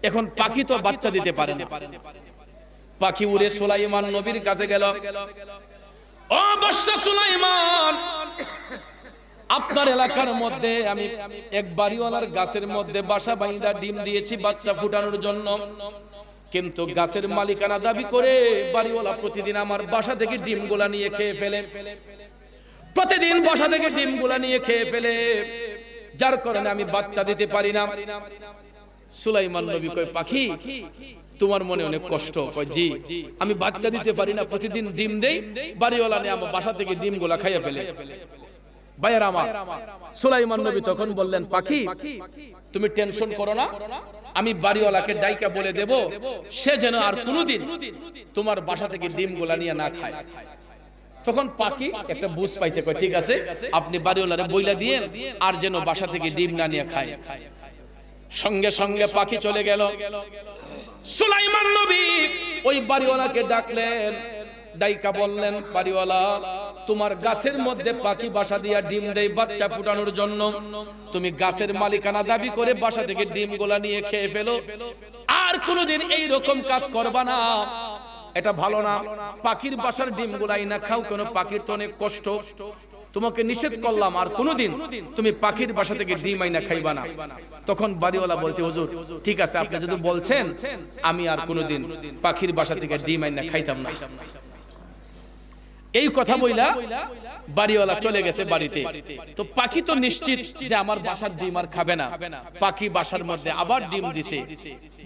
Speaker 2: এখন পাখি তো বাচ্চা দিতে পারে না। পাখি উড়ে সুলাইমান নবীর কাছে গেল। ও বাদশা সুলাইমান, আপনার এলাকার মধ্যে আমি এক বাড়িওয়ালার গাছের মধ্যে বাসা বাইন্দা ডিম দিয়েছি বাচ্চা ফুটানোর জন্য, কিন্তু গাছের মালিকানা দাবি করে বাড়িওয়ালা প্রতিদিন আমার বাসা থেকে ডিমগুলা নিয়ে খেয়ে ফেলে, প্রতিদিন বাসা থেকে ডিমগুলা নিয়ে খেয়ে ফেলে, যার কারণে আমি বাচ্চা দিতে পারি না। সুলাইমান নবী কয়, পাখি তোমার মনে অনেক কষ্ট? কয়, জি, আমি বাচ্চা দিতে পারি না, প্রতিদিন ডিম দেই, বাড়িওয়ালা নিয়ে আমার বাসা থেকে ডিমগুলা খাইয়া ফেলে। ভাইয়ের আমার, সুলাইমান নবী তখন বললেন, পাখি তুমি টেনশন করো না, আমি বাড়িওয়ালাকে ডাইকা বলে দেব, সে যেন আর কোনোদিন তোমার বাসা থেকে ডিমগুলা নিয়ে না খায়। তখন পাখি একটা বুঝ পাইছে, কয় ঠিক আছে, আপনি বাড়িওয়ালারে বইলা দিয়েন আর যেন বাসা থেকে ডিম না নিয়ে খায়। সঙ্গে সঙ্গে পাখি চলে গেল। সুলাইমান নবী ওই বাড়িওয়ালাকে ডাকলেন, ডাইকা বললেন, বাড়িওয়ালা, তোমার গাছের মধ্যে পাখি বাসা দিয়া ডিম দেয় বাচ্চা ফুটানোর জন্য, তুমি গাছের মালিকানা দাবি করে বাসা থেকে ডিমগুলা নিয়ে খেয়ে ফেলো, আর কোনোদিন এই রকম কাজ করবা না, এটা ভালো না। পাখির বাসার ডিমগুলাই না খাও, কেন পাখির তো অনেক কষ্ট, তোমাকে নিষেধ করলাম, আর কোনোদিন তুমি পাখির বাসা থেকে ডিম আইনা খাইবা না। তখন বাড়িওয়ালা বলছে, হুজুর ঠিক আছে, আপনি যদি বলছেন আমি আর কোনোদিন পাখির বাসা থেকে ডিম আইনা খাইতাম না। এই কথা বইলা বাড়িওয়ালা চলে গেছে বাড়িতে। তো পাখি তো নিশ্চিত যে আমার বাসার ডিম আর খাবে না, পাখি বাসার মধ্যে আবার ডিম দিছে।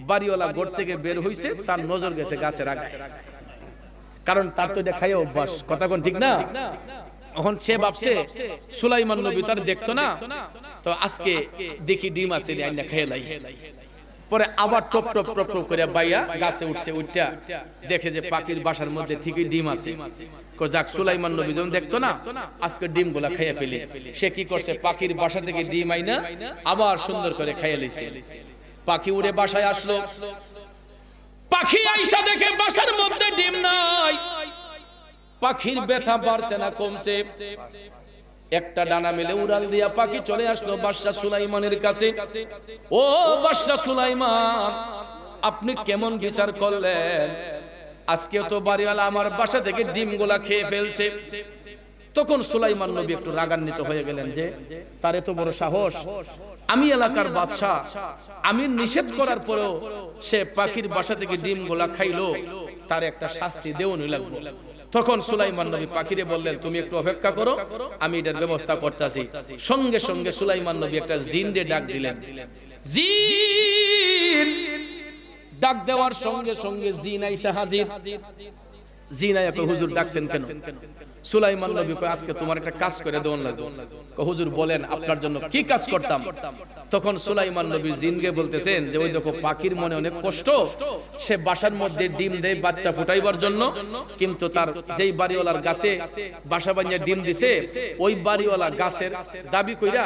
Speaker 2: বাড়িওয়ালা ঘর থেকে বের হইছে, তার নজর গেছে গাছের আগায়, কারণ তার তো এটা খাইয়া অভ্যাস। কথা কোন ঠিক না? এখন সে ভাবছে সুলাইমান নবী তার দেখতো না, তো আজকে দেখি ডিম আছে, আইনা খেয়ে লাই। পরে আবার টপ টপ টপ টপ করে বাইয়া গাছে উঠছে, উঠটা দেখে যে পাখির বাসার মধ্যে ঠিকই ডিম আছে। যাক, সুলাইমান নবী যখন দেখতো না আজকে ডিম গুলা খাইয়া ফেলি, সে কি করছে, পাখির বাসা থেকে ডিম আইনা আবার সুন্দর করে খাইয়া লইছে। পাখি উড়ে বাসায় আসলো, পাখি আইসা দেখে বাসার মধ্যে ডিম নাই। পাখির ব্যথা বাড়ছে না কমছে, একটা ডানা মেলে উড়াল দিয়া পাখি চলে আসলো বাদশা সুলাইমানের কাছে। ও বাদশা সুলাইমান, আপনি কেমন বিচার করলেন? আজকে তো বাড়িওয়ালা আমার বাসা থেকে ডিমগুলা খেয়ে ফেলছে, তখন সুলাইমান নবী একটু রাগান্বিত হয়ে গেলেন যে তার এত বড় সাহস, আমি এলাকার বাদশা, আমি নিষেধ করার পরেও সে পাখির বাসা থেকে ডিম গোলা খাইলো, তার একটা শাস্তি দেওয়ানি লাগবে। তখন সুলাইমান নবী পাখিরে বললেন, তুমি একটু অপেক্ষা করো, আমি এটার ব্যবস্থা করতেছি। সঙ্গে সঙ্গে সুলাইমান নবী একটা জিনরে ডাক দিলেন। জিন ডাক দেওয়ার সঙ্গে সঙ্গে জিন আইসা হাজির। জিন আয়া কয়, হুজুর ডাকছেন কেন? সুলাইমান নবী কয়, আজকে তোমার একটা কাজ করে দেওয়ান লাগবে। হুজুর বলেন, আপনার জন্য কি কাজ করতাম? তখন সুলাইমান নবী জিনকে বলতেছেন যে ওই দেখো পাখির মনে অনেক কষ্ট, সে বাসার মধ্যে ডিম দেয় বাচ্চা ফুটাইবার জন্য, কিন্তু তার যেই বাড়িওয়ালার গাছে বাসা বানিয়ে ডিম দিছে, ওই বাড়িওয়ালা গাছের দাবি কইরা,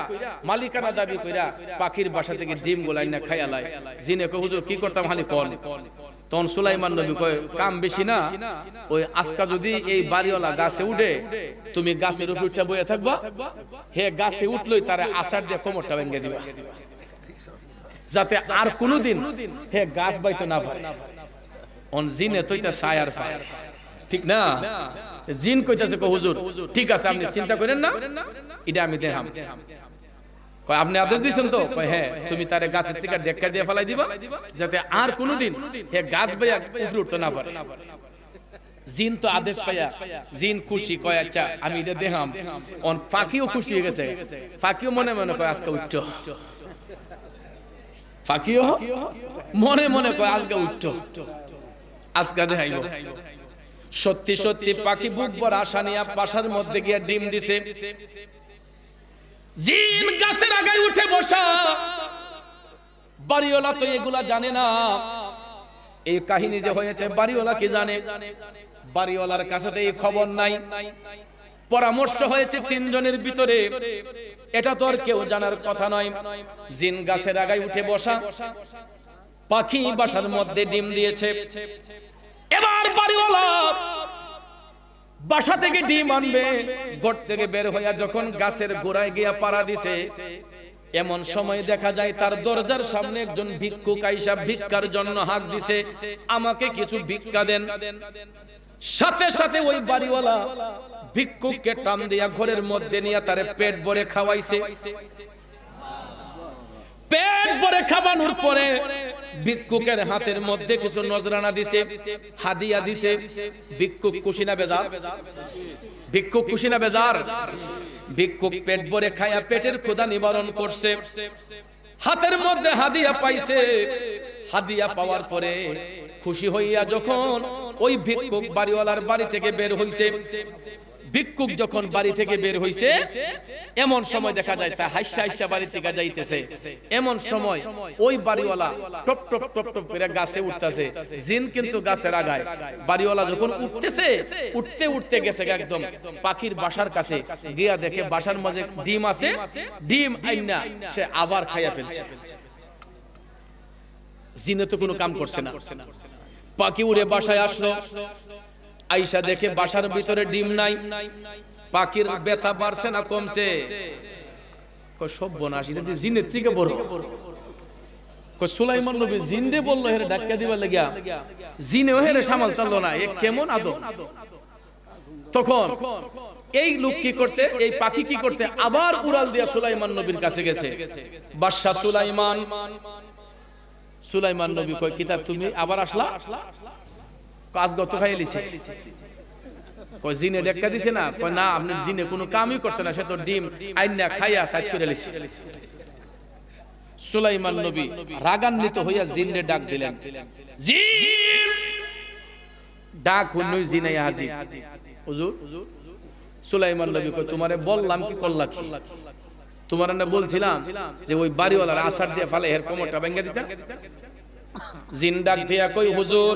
Speaker 2: মালিকানা দাবি কইরা পাখির বাসা থেকে ডিম গোলাই না খাইয়ালায়। জিনে কয়, হুজুর কি করতাম খালি কোন? তখন সুলাইমান নবী কয়, কাম বেশি না, ওই আজকা যদি এই বাড়িওয়ালা গাছে উঠে, তুমি গাছের উপর উঠে বইয়া থাকবা, হে গাছে উঠলই তার আসার দিয়ে কোমরটা ভেঙে দিবা, যাতে আর কোনোদিন হে গাছ বাইতে না পারে। অন জিনে তইতা ছায়ার পায়, ঠিক না? জিন কইতাছে, হুজুর ঠিক আছে, আপনি চিন্তা করেন না, এটা আমি দেখাম। কয়, আপনি আদেশ দিয়েছেন তো? কয়, হ্যাঁ, তুমি তারে গাছের থেকে ডেক্কা দিয়ে ফেলাই দিবা, যাতে আর কোনোদিন হে গাছ বাইয়া উপরে উঠতে না পারে। জিন তো আদেশ পাইয়া জিন খুশি, কয় আচ্ছা আমি এটা দেখাম। অন পাখিও খুশি হয়ে গেছে, পাখিও মনে মনে কয় আজকে উঠছো, পাখিও মনে মনে কয় আজকে উঠছো, আজকে দেখাইব। সত্যি সত্যি পাখি বুক ভরা আশা নিয়ে বাসার মধ্যে গিয়ে ডিম দিছে। জিন গাছের আগায় উঠে বসা, বাড়িওয়ালা তো এগুলা জানে না। এই কাহিনী যে হয়েছে বাড়িওয়ালা কি জানে? বাড়িওয়ালার কাছে তো এই খবর নাই। পরামর্শ হয়েছে তিনজনের ভিতরে, এটা তো আর কেউ জানার কথা নয়। জিন গাছের আগায় উঠে বসা, পাখি বাসার মধ্যে ডিম দিয়েছে। এবার বাড়িওয়ালা বাসা থেকে ডিম আনবে, ঘর থেকে বের হইয়া যখন গাছের গোড়ায় গিয়া পাড়া দিছে, এমন সময় দেখা যায় তার দরজার সামনে একজন ভিক্ষুক আইসা ভিক্ষার জন্য হাত দিছে, আমাকে কিছু ভিক্ষা দেন। সাথে সাথে ওই বাড়িওয়ালা ভিক্ষুককে টান দিয়া ঘরের মধ্যে নিয়ে তারে পেট ভরে খাওয়াইছে। পেট ভরে খাওয়ানোর পরে ভিক্ষুকের হাতের মধ্যে কিছু নজরানা দিছে, হাদিয়া দিছে। ভিক্ষুক খুশি না বেজার? ভিক্ষুক খুশি না বেজার? ভিক্ষুক পেট ভরে খায়া পেটের ক্ষুধা নিবারণ করছে, হাতের মধ্যে হাদিয়া পাইছে। হাদিয়া পাওয়ার পরে খুশি হইয়া যখন ওই ভিক্ষুক বাড়িওয়ালার বাড়ি থেকে বের হইছে, ভিক্ষুক যখন বাড়ি থেকে বের হইছে, এমন সময় দেখা যায় তা হাইসা হাইসা বাড়ি থেকে যাইতেছে। এমন সময় ওই বাড়িওয়ালা টপ টপ টপ টপ করে গাছে উঠতেছে। জিন কিন্তু গাছের আগায়। বাড়িওয়ালা যখন উঠতেছে, উঠতে উঠতে গেছে একদম পাখির বাসার কাছে, গিয়া দেখে বাসার মাঝে ডিম আছে। ডিম আইনা সে আবার খাইয়া ফেলছে। জিনে তো কোনো কাম করছে না। পাখি উড়ে বাসায় আসলো, আইসা দেখে বাসার ভিতরে ডিম নাই। পাখির ব্যথা বাড়ছে না কমছে? সর্বনাশ, এটা জিনের থেকে বড়। সুলাইমান নবী জিনরে বললো হেরে ধাক্কা দিবার লাগিয়া, জিনেও হেরে সামাল চাললো না। এ কেমন আদম! তখন এই লোক কি করছে, এই পাখি কি করছে, আবার উড়াল দিয়া সুলাইমান নবীর কাছে গেছে। বাদশা সুলাইমান, সুলাইমান নবী কয়, কিতা তুমি আবার আসলা? কাজ গত খাইয়ে লিছে। কয় জিনে ডেক্কা দিছে না? কয় না, আপনি জিনে কোনো কামই করছে না, সে তো ডিম আইনা খাইয়া সাইজ করে লিছে। সুলাইমান নবী রাগান্বিত হইয়া জিনে ডাক দিলেন। জিন ডাক হইনই জিনে হাজির। হুজুর, সুলাইমান নবী কয়, তোমারে বললাম কি করলা কি? তোমার না বলছিলাম যে ওই বাড়িওয়ালার আসার দিয়ে ফেলে এর কোমরটা ভেঙে দিতা। জিন ডাক দিয়া কই, হুজুর